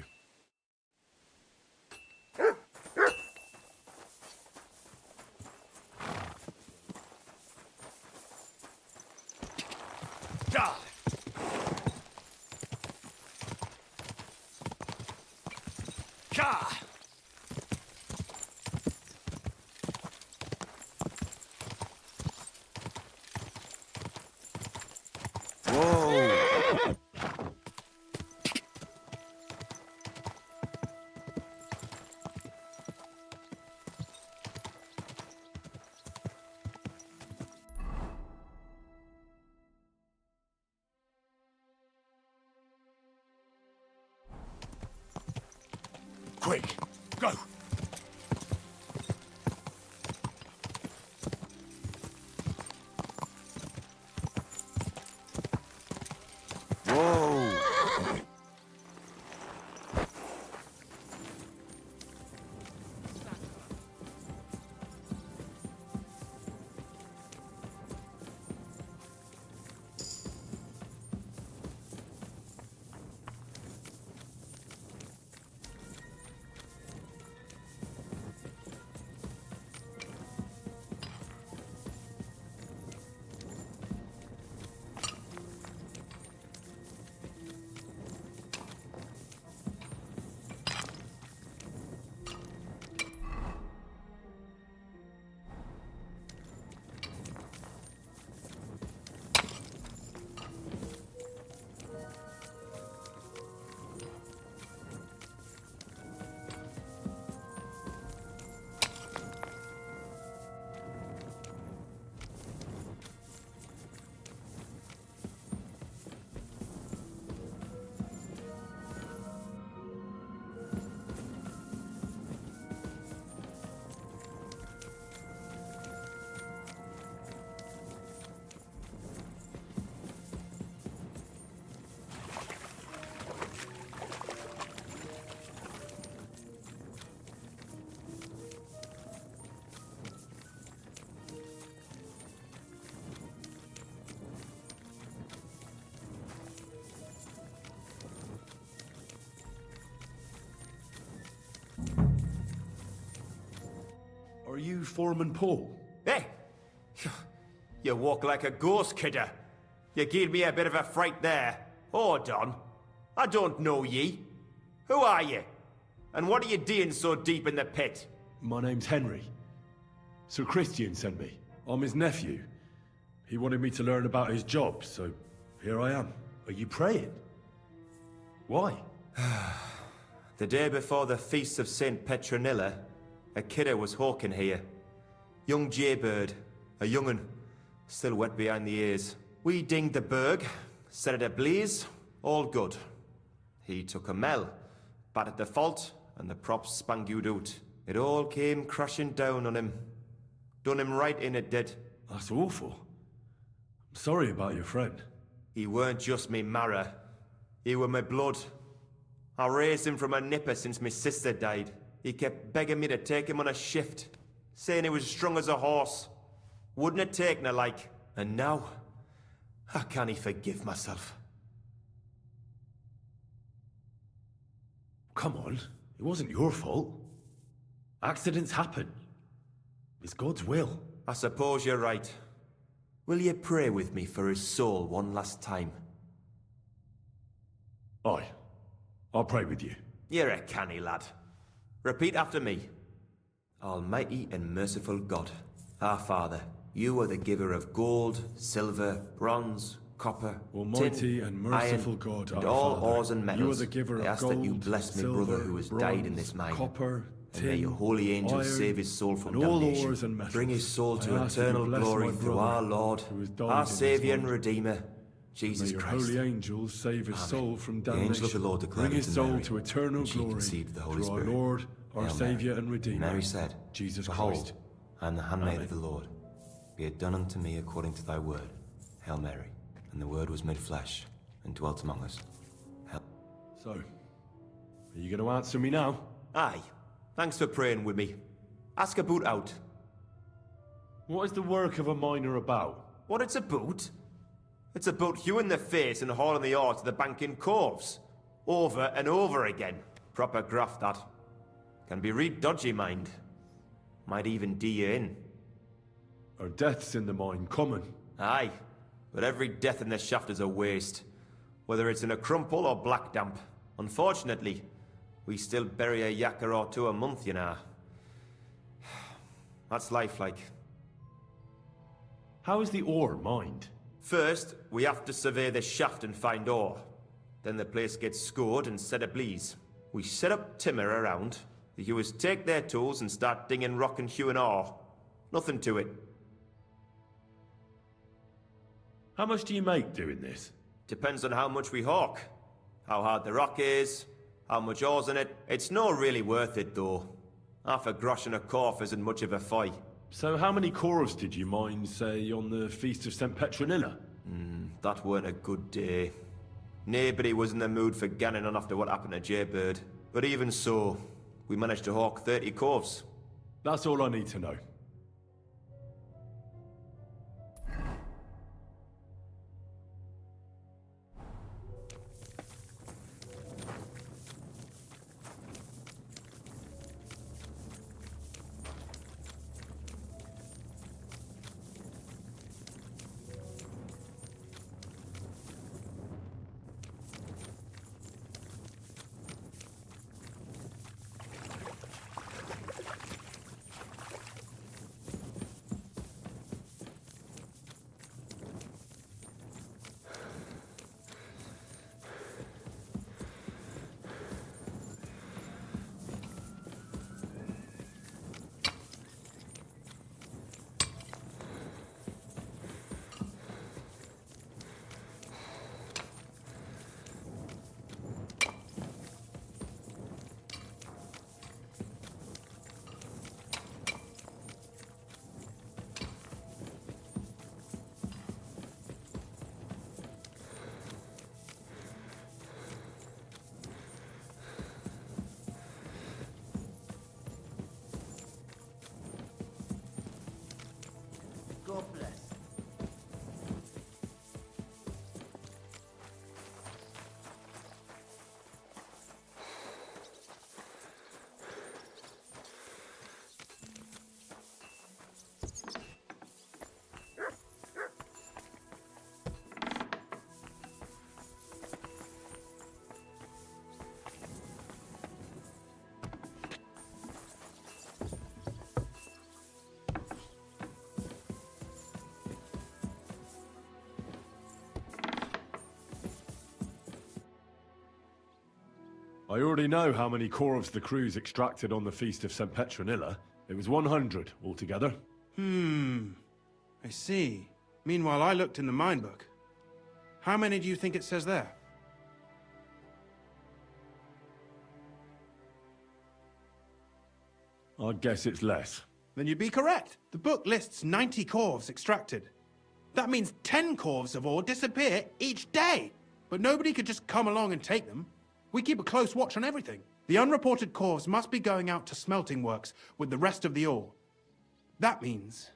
[SPEAKER 16] Quick, go!
[SPEAKER 1] Whoa! Are you Foreman Paul?
[SPEAKER 17] Hey! You walk like a ghost, kidder. You gave me a bit of a fright there. Hold on. I don't know ye. Who are you? And what are you doing so deep in the pit?
[SPEAKER 1] My name's Henry. Sir Christian sent me. I'm his nephew. He wanted me to learn about his job, so here I am. Are you praying? Why?
[SPEAKER 17] The day before the Feast of St. Petronilla, a kidder was hawking here. Young jaybird, a young'un, still wet behind the ears. We dinged the burg, set it ablaze, All good. He took a mell, battered the fault, and the props spangued out. It all came crashing down on him. Done him right in, it did.
[SPEAKER 1] That's awful. I'm sorry about your friend.
[SPEAKER 17] He weren't just me marrow. He were my blood. I raised him from a nipper since my sister died. He kept begging me to take him on a shift, saying he was strong as a horse. Wouldn't have taken her like. And now, I can't forgive myself.
[SPEAKER 1] Come on, it wasn't your fault. Accidents happen. It's God's will.
[SPEAKER 17] I suppose you're right. Will you pray with me for his soul one last time?
[SPEAKER 1] Aye. I'll pray with you.
[SPEAKER 17] You're a canny lad. Repeat after me. Almighty and merciful God, our Father, you are the giver of gold, silver, bronze, copper,
[SPEAKER 1] Almighty
[SPEAKER 17] tin,
[SPEAKER 1] and merciful
[SPEAKER 17] iron,
[SPEAKER 1] God,
[SPEAKER 17] and
[SPEAKER 1] our
[SPEAKER 17] all
[SPEAKER 1] Father,
[SPEAKER 17] ores and metals.
[SPEAKER 1] you are the giver
[SPEAKER 17] I
[SPEAKER 1] of
[SPEAKER 17] ask
[SPEAKER 1] gold,
[SPEAKER 17] that you bless my
[SPEAKER 1] silver,
[SPEAKER 17] brother who has
[SPEAKER 1] bronze,
[SPEAKER 17] died in this mine.
[SPEAKER 1] copper,
[SPEAKER 17] And may your
[SPEAKER 1] tin,
[SPEAKER 17] holy angels
[SPEAKER 1] iron,
[SPEAKER 17] save his soul from
[SPEAKER 1] and all
[SPEAKER 17] damnation.
[SPEAKER 1] ores and metals.
[SPEAKER 17] Bring his soul
[SPEAKER 1] I
[SPEAKER 17] to
[SPEAKER 1] ask that you
[SPEAKER 17] eternal
[SPEAKER 1] bless
[SPEAKER 17] glory
[SPEAKER 1] my
[SPEAKER 17] through
[SPEAKER 1] brother
[SPEAKER 17] our Lord,
[SPEAKER 1] who has died in
[SPEAKER 17] our
[SPEAKER 1] this
[SPEAKER 17] Saviour and
[SPEAKER 1] mine.
[SPEAKER 17] Redeemer,
[SPEAKER 1] May
[SPEAKER 17] Jesus
[SPEAKER 1] your
[SPEAKER 17] Christ.
[SPEAKER 1] holy angels save his
[SPEAKER 17] Amen.
[SPEAKER 1] soul from
[SPEAKER 17] The
[SPEAKER 1] damnation.
[SPEAKER 17] angel of the Lord declared
[SPEAKER 1] Bring his
[SPEAKER 17] unto
[SPEAKER 1] soul
[SPEAKER 17] Mary,
[SPEAKER 1] to eternal
[SPEAKER 17] and she
[SPEAKER 1] glory
[SPEAKER 17] conceived the Holy
[SPEAKER 1] through our
[SPEAKER 17] Spirit.
[SPEAKER 1] Lord, our
[SPEAKER 17] Hail
[SPEAKER 1] Saviour
[SPEAKER 17] Mary.
[SPEAKER 1] and Redeemer,
[SPEAKER 17] Mary said,
[SPEAKER 1] Jesus
[SPEAKER 17] Behold,
[SPEAKER 1] Christ.
[SPEAKER 17] I am the handmaid
[SPEAKER 1] Amen.
[SPEAKER 17] of the Lord. Be it done unto me according to thy word. Hail Mary. And the word was made flesh and dwelt among us. Hail.
[SPEAKER 1] So, are you going to answer me now?
[SPEAKER 17] Aye. Thanks for praying with me. Ask about out.
[SPEAKER 1] What is the work of a miner about?
[SPEAKER 17] What it's about? It's about hewing the face and hauling the ore to the bank in coves. Over and over again. Proper graft, that. Can be real dodgy, mind. Might even do you in.
[SPEAKER 1] Are deaths in the mine common?
[SPEAKER 17] Aye. But every death in the shaft is a waste. Whether it's in a crumple or black damp. Unfortunately, we still bury a yakka or two a month, you know. That's life like.
[SPEAKER 1] How is the ore mined?
[SPEAKER 17] First, we have to survey the shaft and find ore. Then the place gets scored and set ablaze. We set up timber around. The hewers take their tools and start dinging rock and hewing ore. Nothing to it.
[SPEAKER 1] How much do you make doing this?
[SPEAKER 17] Depends on how much we hawk. How hard the rock is, how much ore's in it. It's not really worth it, though. Half a grosh and a corf isn't much of a fight.
[SPEAKER 1] So how many corves did you mine, say, on the Feast of St. Petronilla?
[SPEAKER 17] That weren't a good day. Nobody was in the mood for ganning on after what happened to Jaybird. But even so, we managed to hawk 30 corves.
[SPEAKER 1] That's all I need to know.
[SPEAKER 6] God bless.
[SPEAKER 1] I already know how many corves the crews extracted on the Feast of St. Petronilla. It was 100 altogether.
[SPEAKER 4] I see. Meanwhile, I looked in the mine book. How many do you think it says there?
[SPEAKER 1] I'd guess it's less.
[SPEAKER 4] Then you'd be correct. The book lists 90 corves extracted. That means 10 corves of ore disappear each day. But nobody could just come along and take them. We keep a close watch on everything. The unreported corves must be going out to smelting works with the rest of the ore. That means...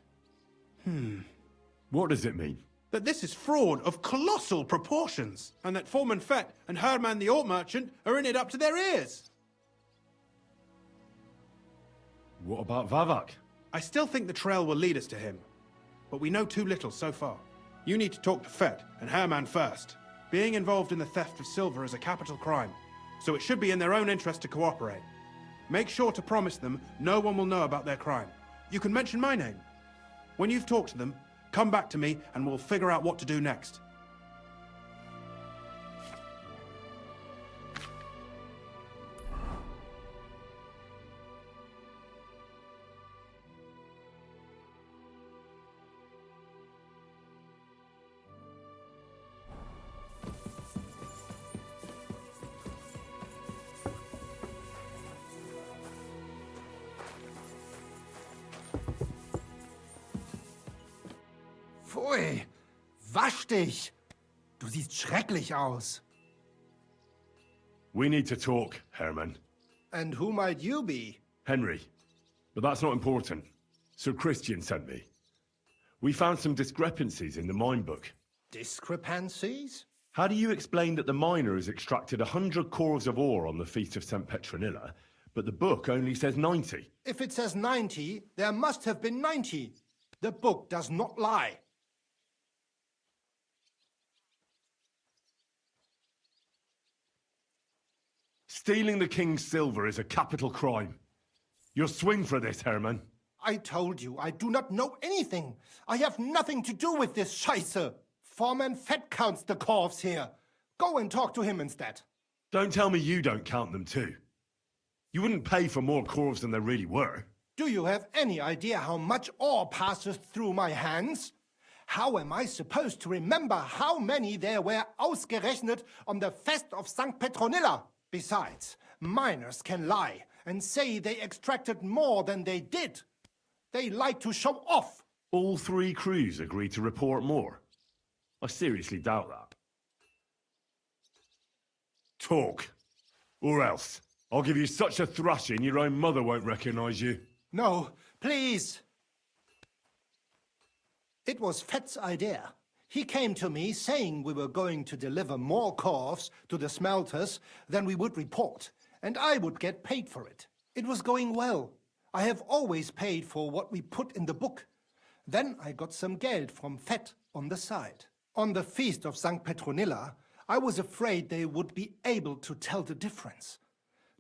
[SPEAKER 1] What does it mean?
[SPEAKER 4] that this is fraud of colossal proportions, and that Foreman Fett and Herman the ore merchant are in it up to their ears.
[SPEAKER 1] What about Vavak?
[SPEAKER 4] I still think the trail will lead us to him, but we know too little so far. You need to talk to Fett and Herman first. Being involved in the theft of silver is a capital crime, so it should be in their own interest to cooperate. Make sure to promise them no one will know about their crime. You can mention my name. When you've talked to them, come back to me and we'll figure out what to do next.
[SPEAKER 18] Pfui! Wasch dich! Du siehst schrecklich aus.
[SPEAKER 1] We need to talk, Herman.
[SPEAKER 18] And who might you be?
[SPEAKER 1] Henry. But that's not important. Sir Christian sent me. We found some discrepancies in the mine book.
[SPEAKER 18] Discrepancies?
[SPEAKER 1] How do you explain that the miner has extracted 100 corves of ore on the Feast of St. Petronilla, but the book only says 90?
[SPEAKER 18] If it says 90, there must have been 90. The book does not lie.
[SPEAKER 1] Stealing the king's silver is a capital crime. You'll swing for this, Herman.
[SPEAKER 18] I told you, I do not know anything. I have nothing to do with this Scheiße. Foreman Fett counts the corves here. Go and talk to him instead.
[SPEAKER 1] Don't tell me you don't count them too. You wouldn't pay for more corves than there really were.
[SPEAKER 18] Do you have any idea how much ore passes through my hands? How am I supposed to remember how many there were ausgerechnet on the Fest of St. Petronilla? Besides, miners can lie and say they extracted more than they did. They like to show off.
[SPEAKER 1] All three crews agreed to report more. I seriously doubt that. Talk. Or else. I'll give you such a thrashing your own mother won't recognize you.
[SPEAKER 18] No, please. It was Fett's idea. He came to me saying we were going to deliver more corves to the smelters than we would report, and I would get paid for it. It was going well. I have always paid for what we put in the book. Then I got some geld from Fett on the side. On the Feast of St. Petronilla, I was afraid they would be able to tell the difference.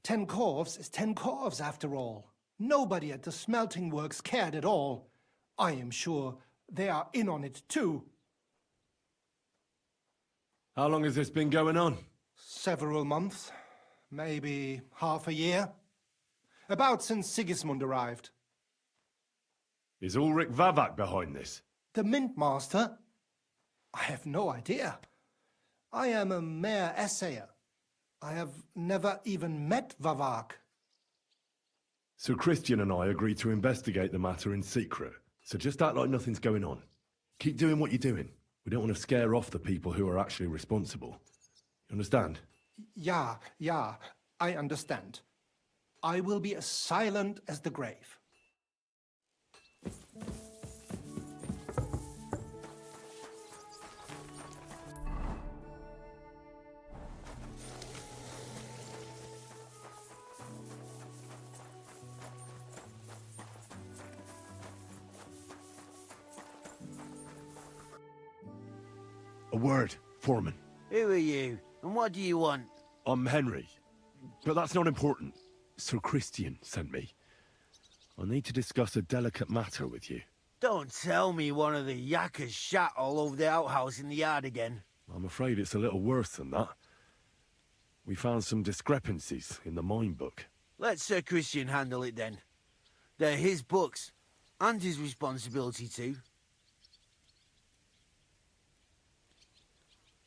[SPEAKER 18] 10 corves is 10 corves after all. Nobody at the smelting works cared at all. I am sure they are in on it too.
[SPEAKER 1] How long has this been going on?
[SPEAKER 18] Several months. Maybe half a year. About since Sigismund arrived.
[SPEAKER 1] Is Ulrich Vavak behind this?
[SPEAKER 18] The Mint Master? I have no idea. I am a mere assayer. I have never even met Vavak.
[SPEAKER 1] Sir Christian and I agreed to investigate the matter in secret, so just act like nothing's going on. Keep doing what you're doing. We don't want to scare off the people who are actually responsible. You understand?
[SPEAKER 18] Yeah, I understand. I will be as silent as the grave.
[SPEAKER 1] A word, Foreman.
[SPEAKER 6] Who are you, and what do you want?
[SPEAKER 1] I'm Henry, but that's not important. Sir Christian sent me. I need to discuss a delicate matter with you.
[SPEAKER 6] Don't tell me one of the yakkers shat all over the outhouse in the yard again.
[SPEAKER 1] I'm afraid it's a little worse than that. We found some discrepancies in the mine book.
[SPEAKER 6] Let Sir Christian handle it then. They're his books, and his responsibility too.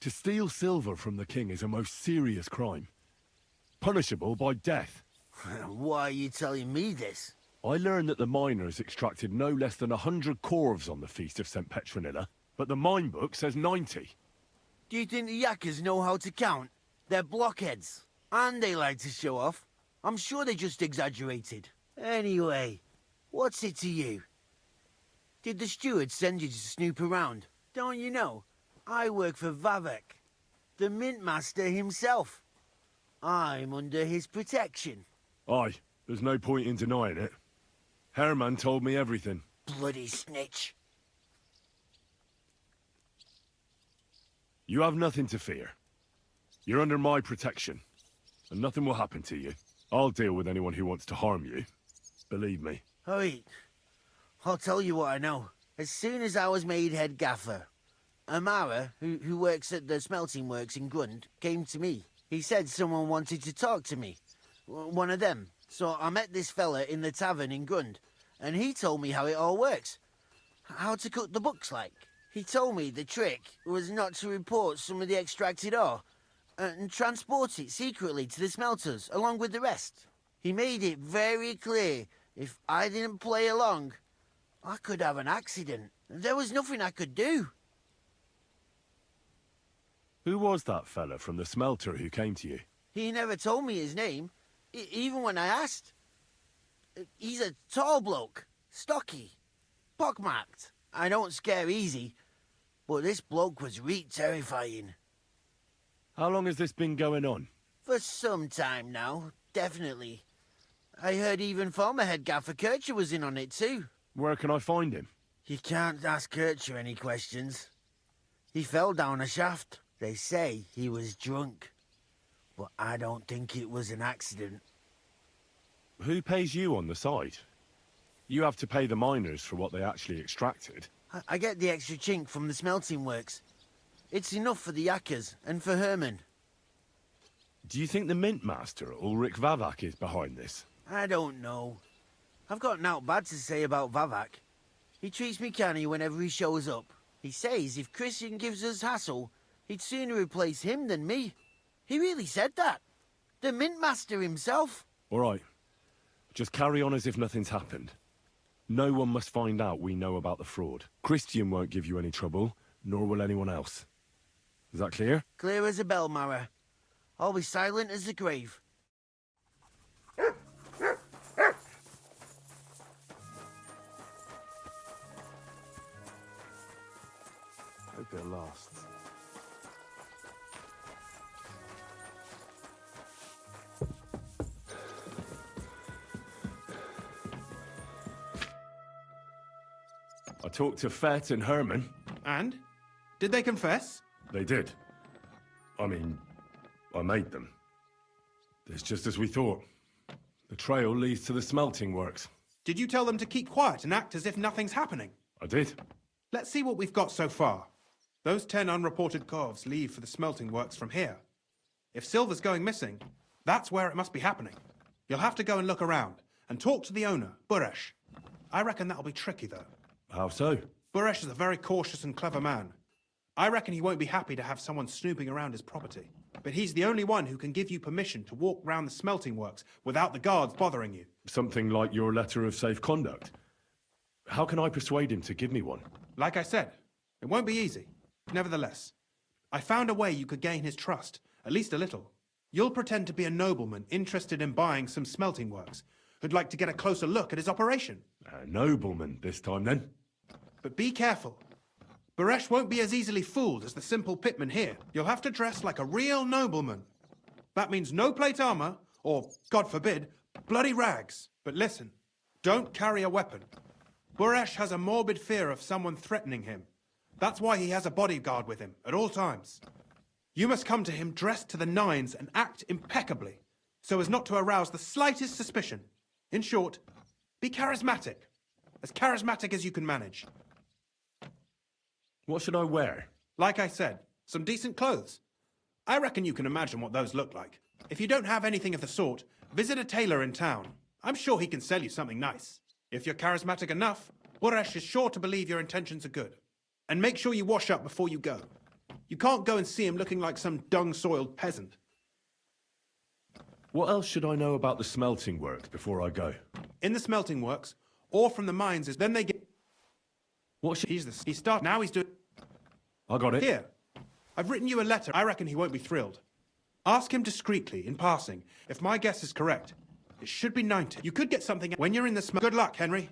[SPEAKER 1] To steal silver from the king is a most serious crime. Punishable by death.
[SPEAKER 6] Why are you telling me this?
[SPEAKER 8] I learned that the miners extracted no less than 100 corves on the Feast of St. Petronilla, but the mine book says 90.
[SPEAKER 6] Do you think the yakkers know how to count? They're blockheads, and they like to show off. I'm sure they just exaggerated. Anyway, what's it to you? Did the steward send you to snoop around? Don't you know? I work for Vavek, the mint master himself. I'm under his protection.
[SPEAKER 8] Aye, there's no point in denying it. Herman told me everything.
[SPEAKER 6] Bloody snitch.
[SPEAKER 8] You have nothing to fear. You're under my protection, and nothing will happen to you. I'll deal with anyone who wants to harm you. Believe me.
[SPEAKER 6] Oi, I'll tell you what I know. As soon as I was made head gaffer, Amara, who works at the smelting works in Grund, came to me. He said someone wanted to talk to me. One of them. So I met this fella in the tavern in Grund, and he told me how it all works. How to cut the books like. He told me the trick was not to report some of the extracted ore, and transport it secretly to the smelters, along with the rest. He made it very clear, if I didn't play along, I could have an accident. There was nothing I could do.
[SPEAKER 8] Who was that fella from the smelter who came to you?
[SPEAKER 6] He never told me his name, even when I asked. He's a tall bloke, stocky, pockmarked. I don't scare easy, but this bloke was terrifying.
[SPEAKER 8] How long has this been going on?
[SPEAKER 6] For some time now, definitely. I heard even former head gaffer Kircher was in on it too.
[SPEAKER 8] Where can I find him?
[SPEAKER 6] You can't ask Kircher any questions. He fell down a shaft. They say he was drunk. But I don't think it was an accident.
[SPEAKER 8] Who pays you on the side? You have to pay the miners for what they actually extracted.
[SPEAKER 6] I get the extra chink from the smelting works. It's enough for the yakkers and for Herman.
[SPEAKER 8] Do you think the mint master, Ulrich Vavak, is behind this?
[SPEAKER 6] I don't know. I've got naught bad to say about Vavak. He treats me canny whenever he shows up. He says if Christian gives us hassle, he'd sooner replace him than me. He really said that. The mint master himself.
[SPEAKER 8] All right. Just carry on as if nothing's happened. No one must find out we know about the fraud. Christian won't give you any trouble, nor will anyone else. Is that clear?
[SPEAKER 6] Clear as a bell, Mara. I'll be silent as the grave.
[SPEAKER 8] Hope it lasts. I talked to Fett and Herman.
[SPEAKER 4] And? Did they confess?
[SPEAKER 8] They did. I mean, I made them. It's just as we thought. The trail leads to the smelting works.
[SPEAKER 4] Did you tell them to keep quiet and act as if nothing's happening?
[SPEAKER 8] I did.
[SPEAKER 4] Let's see what we've got so far. Those 10 unreported corves leave for the smelting works from here. If silver's going missing, that's where it must be happening. You'll have to go and look around, and talk to the owner, Buresh. I reckon that'll be tricky, though.
[SPEAKER 8] How so?
[SPEAKER 4] Buresh is a very cautious and clever man. I reckon he won't be happy to have someone snooping around his property. But he's the only one who can give you permission to walk round the smelting works without the guards bothering you.
[SPEAKER 8] Something like your letter of safe conduct. How can I persuade him to give me one?
[SPEAKER 4] Like I said, it won't be easy. Nevertheless, I found a way you could gain his trust, at least a little. You'll pretend to be a nobleman interested in buying some smelting works, who'd like to get a closer look at his operation.
[SPEAKER 8] A nobleman this time, then.
[SPEAKER 4] But be careful. Buresh won't be as easily fooled as the simple pitman here. You'll have to dress like a real nobleman. That means no plate armor, or, God forbid, bloody rags. But listen, don't carry a weapon. Buresh has a morbid fear of someone threatening him. That's why he has a bodyguard with him at all times. You must come to him dressed to the nines and act impeccably, so as not to arouse the slightest suspicion. In short, be charismatic as you can manage.
[SPEAKER 8] What should I wear?
[SPEAKER 4] Like I said, some decent clothes. I reckon you can imagine what those look like. If you don't have anything of the sort, visit a tailor in town. I'm sure he can sell you something nice. If you're charismatic enough, Buresh is sure to believe your intentions are good. And make sure you wash up before you go. You can't go and see him looking like some dung-soiled peasant.
[SPEAKER 1] What else should I know about the smelting works before I go?
[SPEAKER 4] In the smelting works, ore from the mines is then they get.
[SPEAKER 1] What should...
[SPEAKER 4] He started. Now he's doing.
[SPEAKER 1] I got it.
[SPEAKER 4] Here. I've written you a letter. I reckon he won't be thrilled. Ask him discreetly, in passing. If my guess is correct, it should be 90. You could get something when you're in the smell. Good luck, Henry.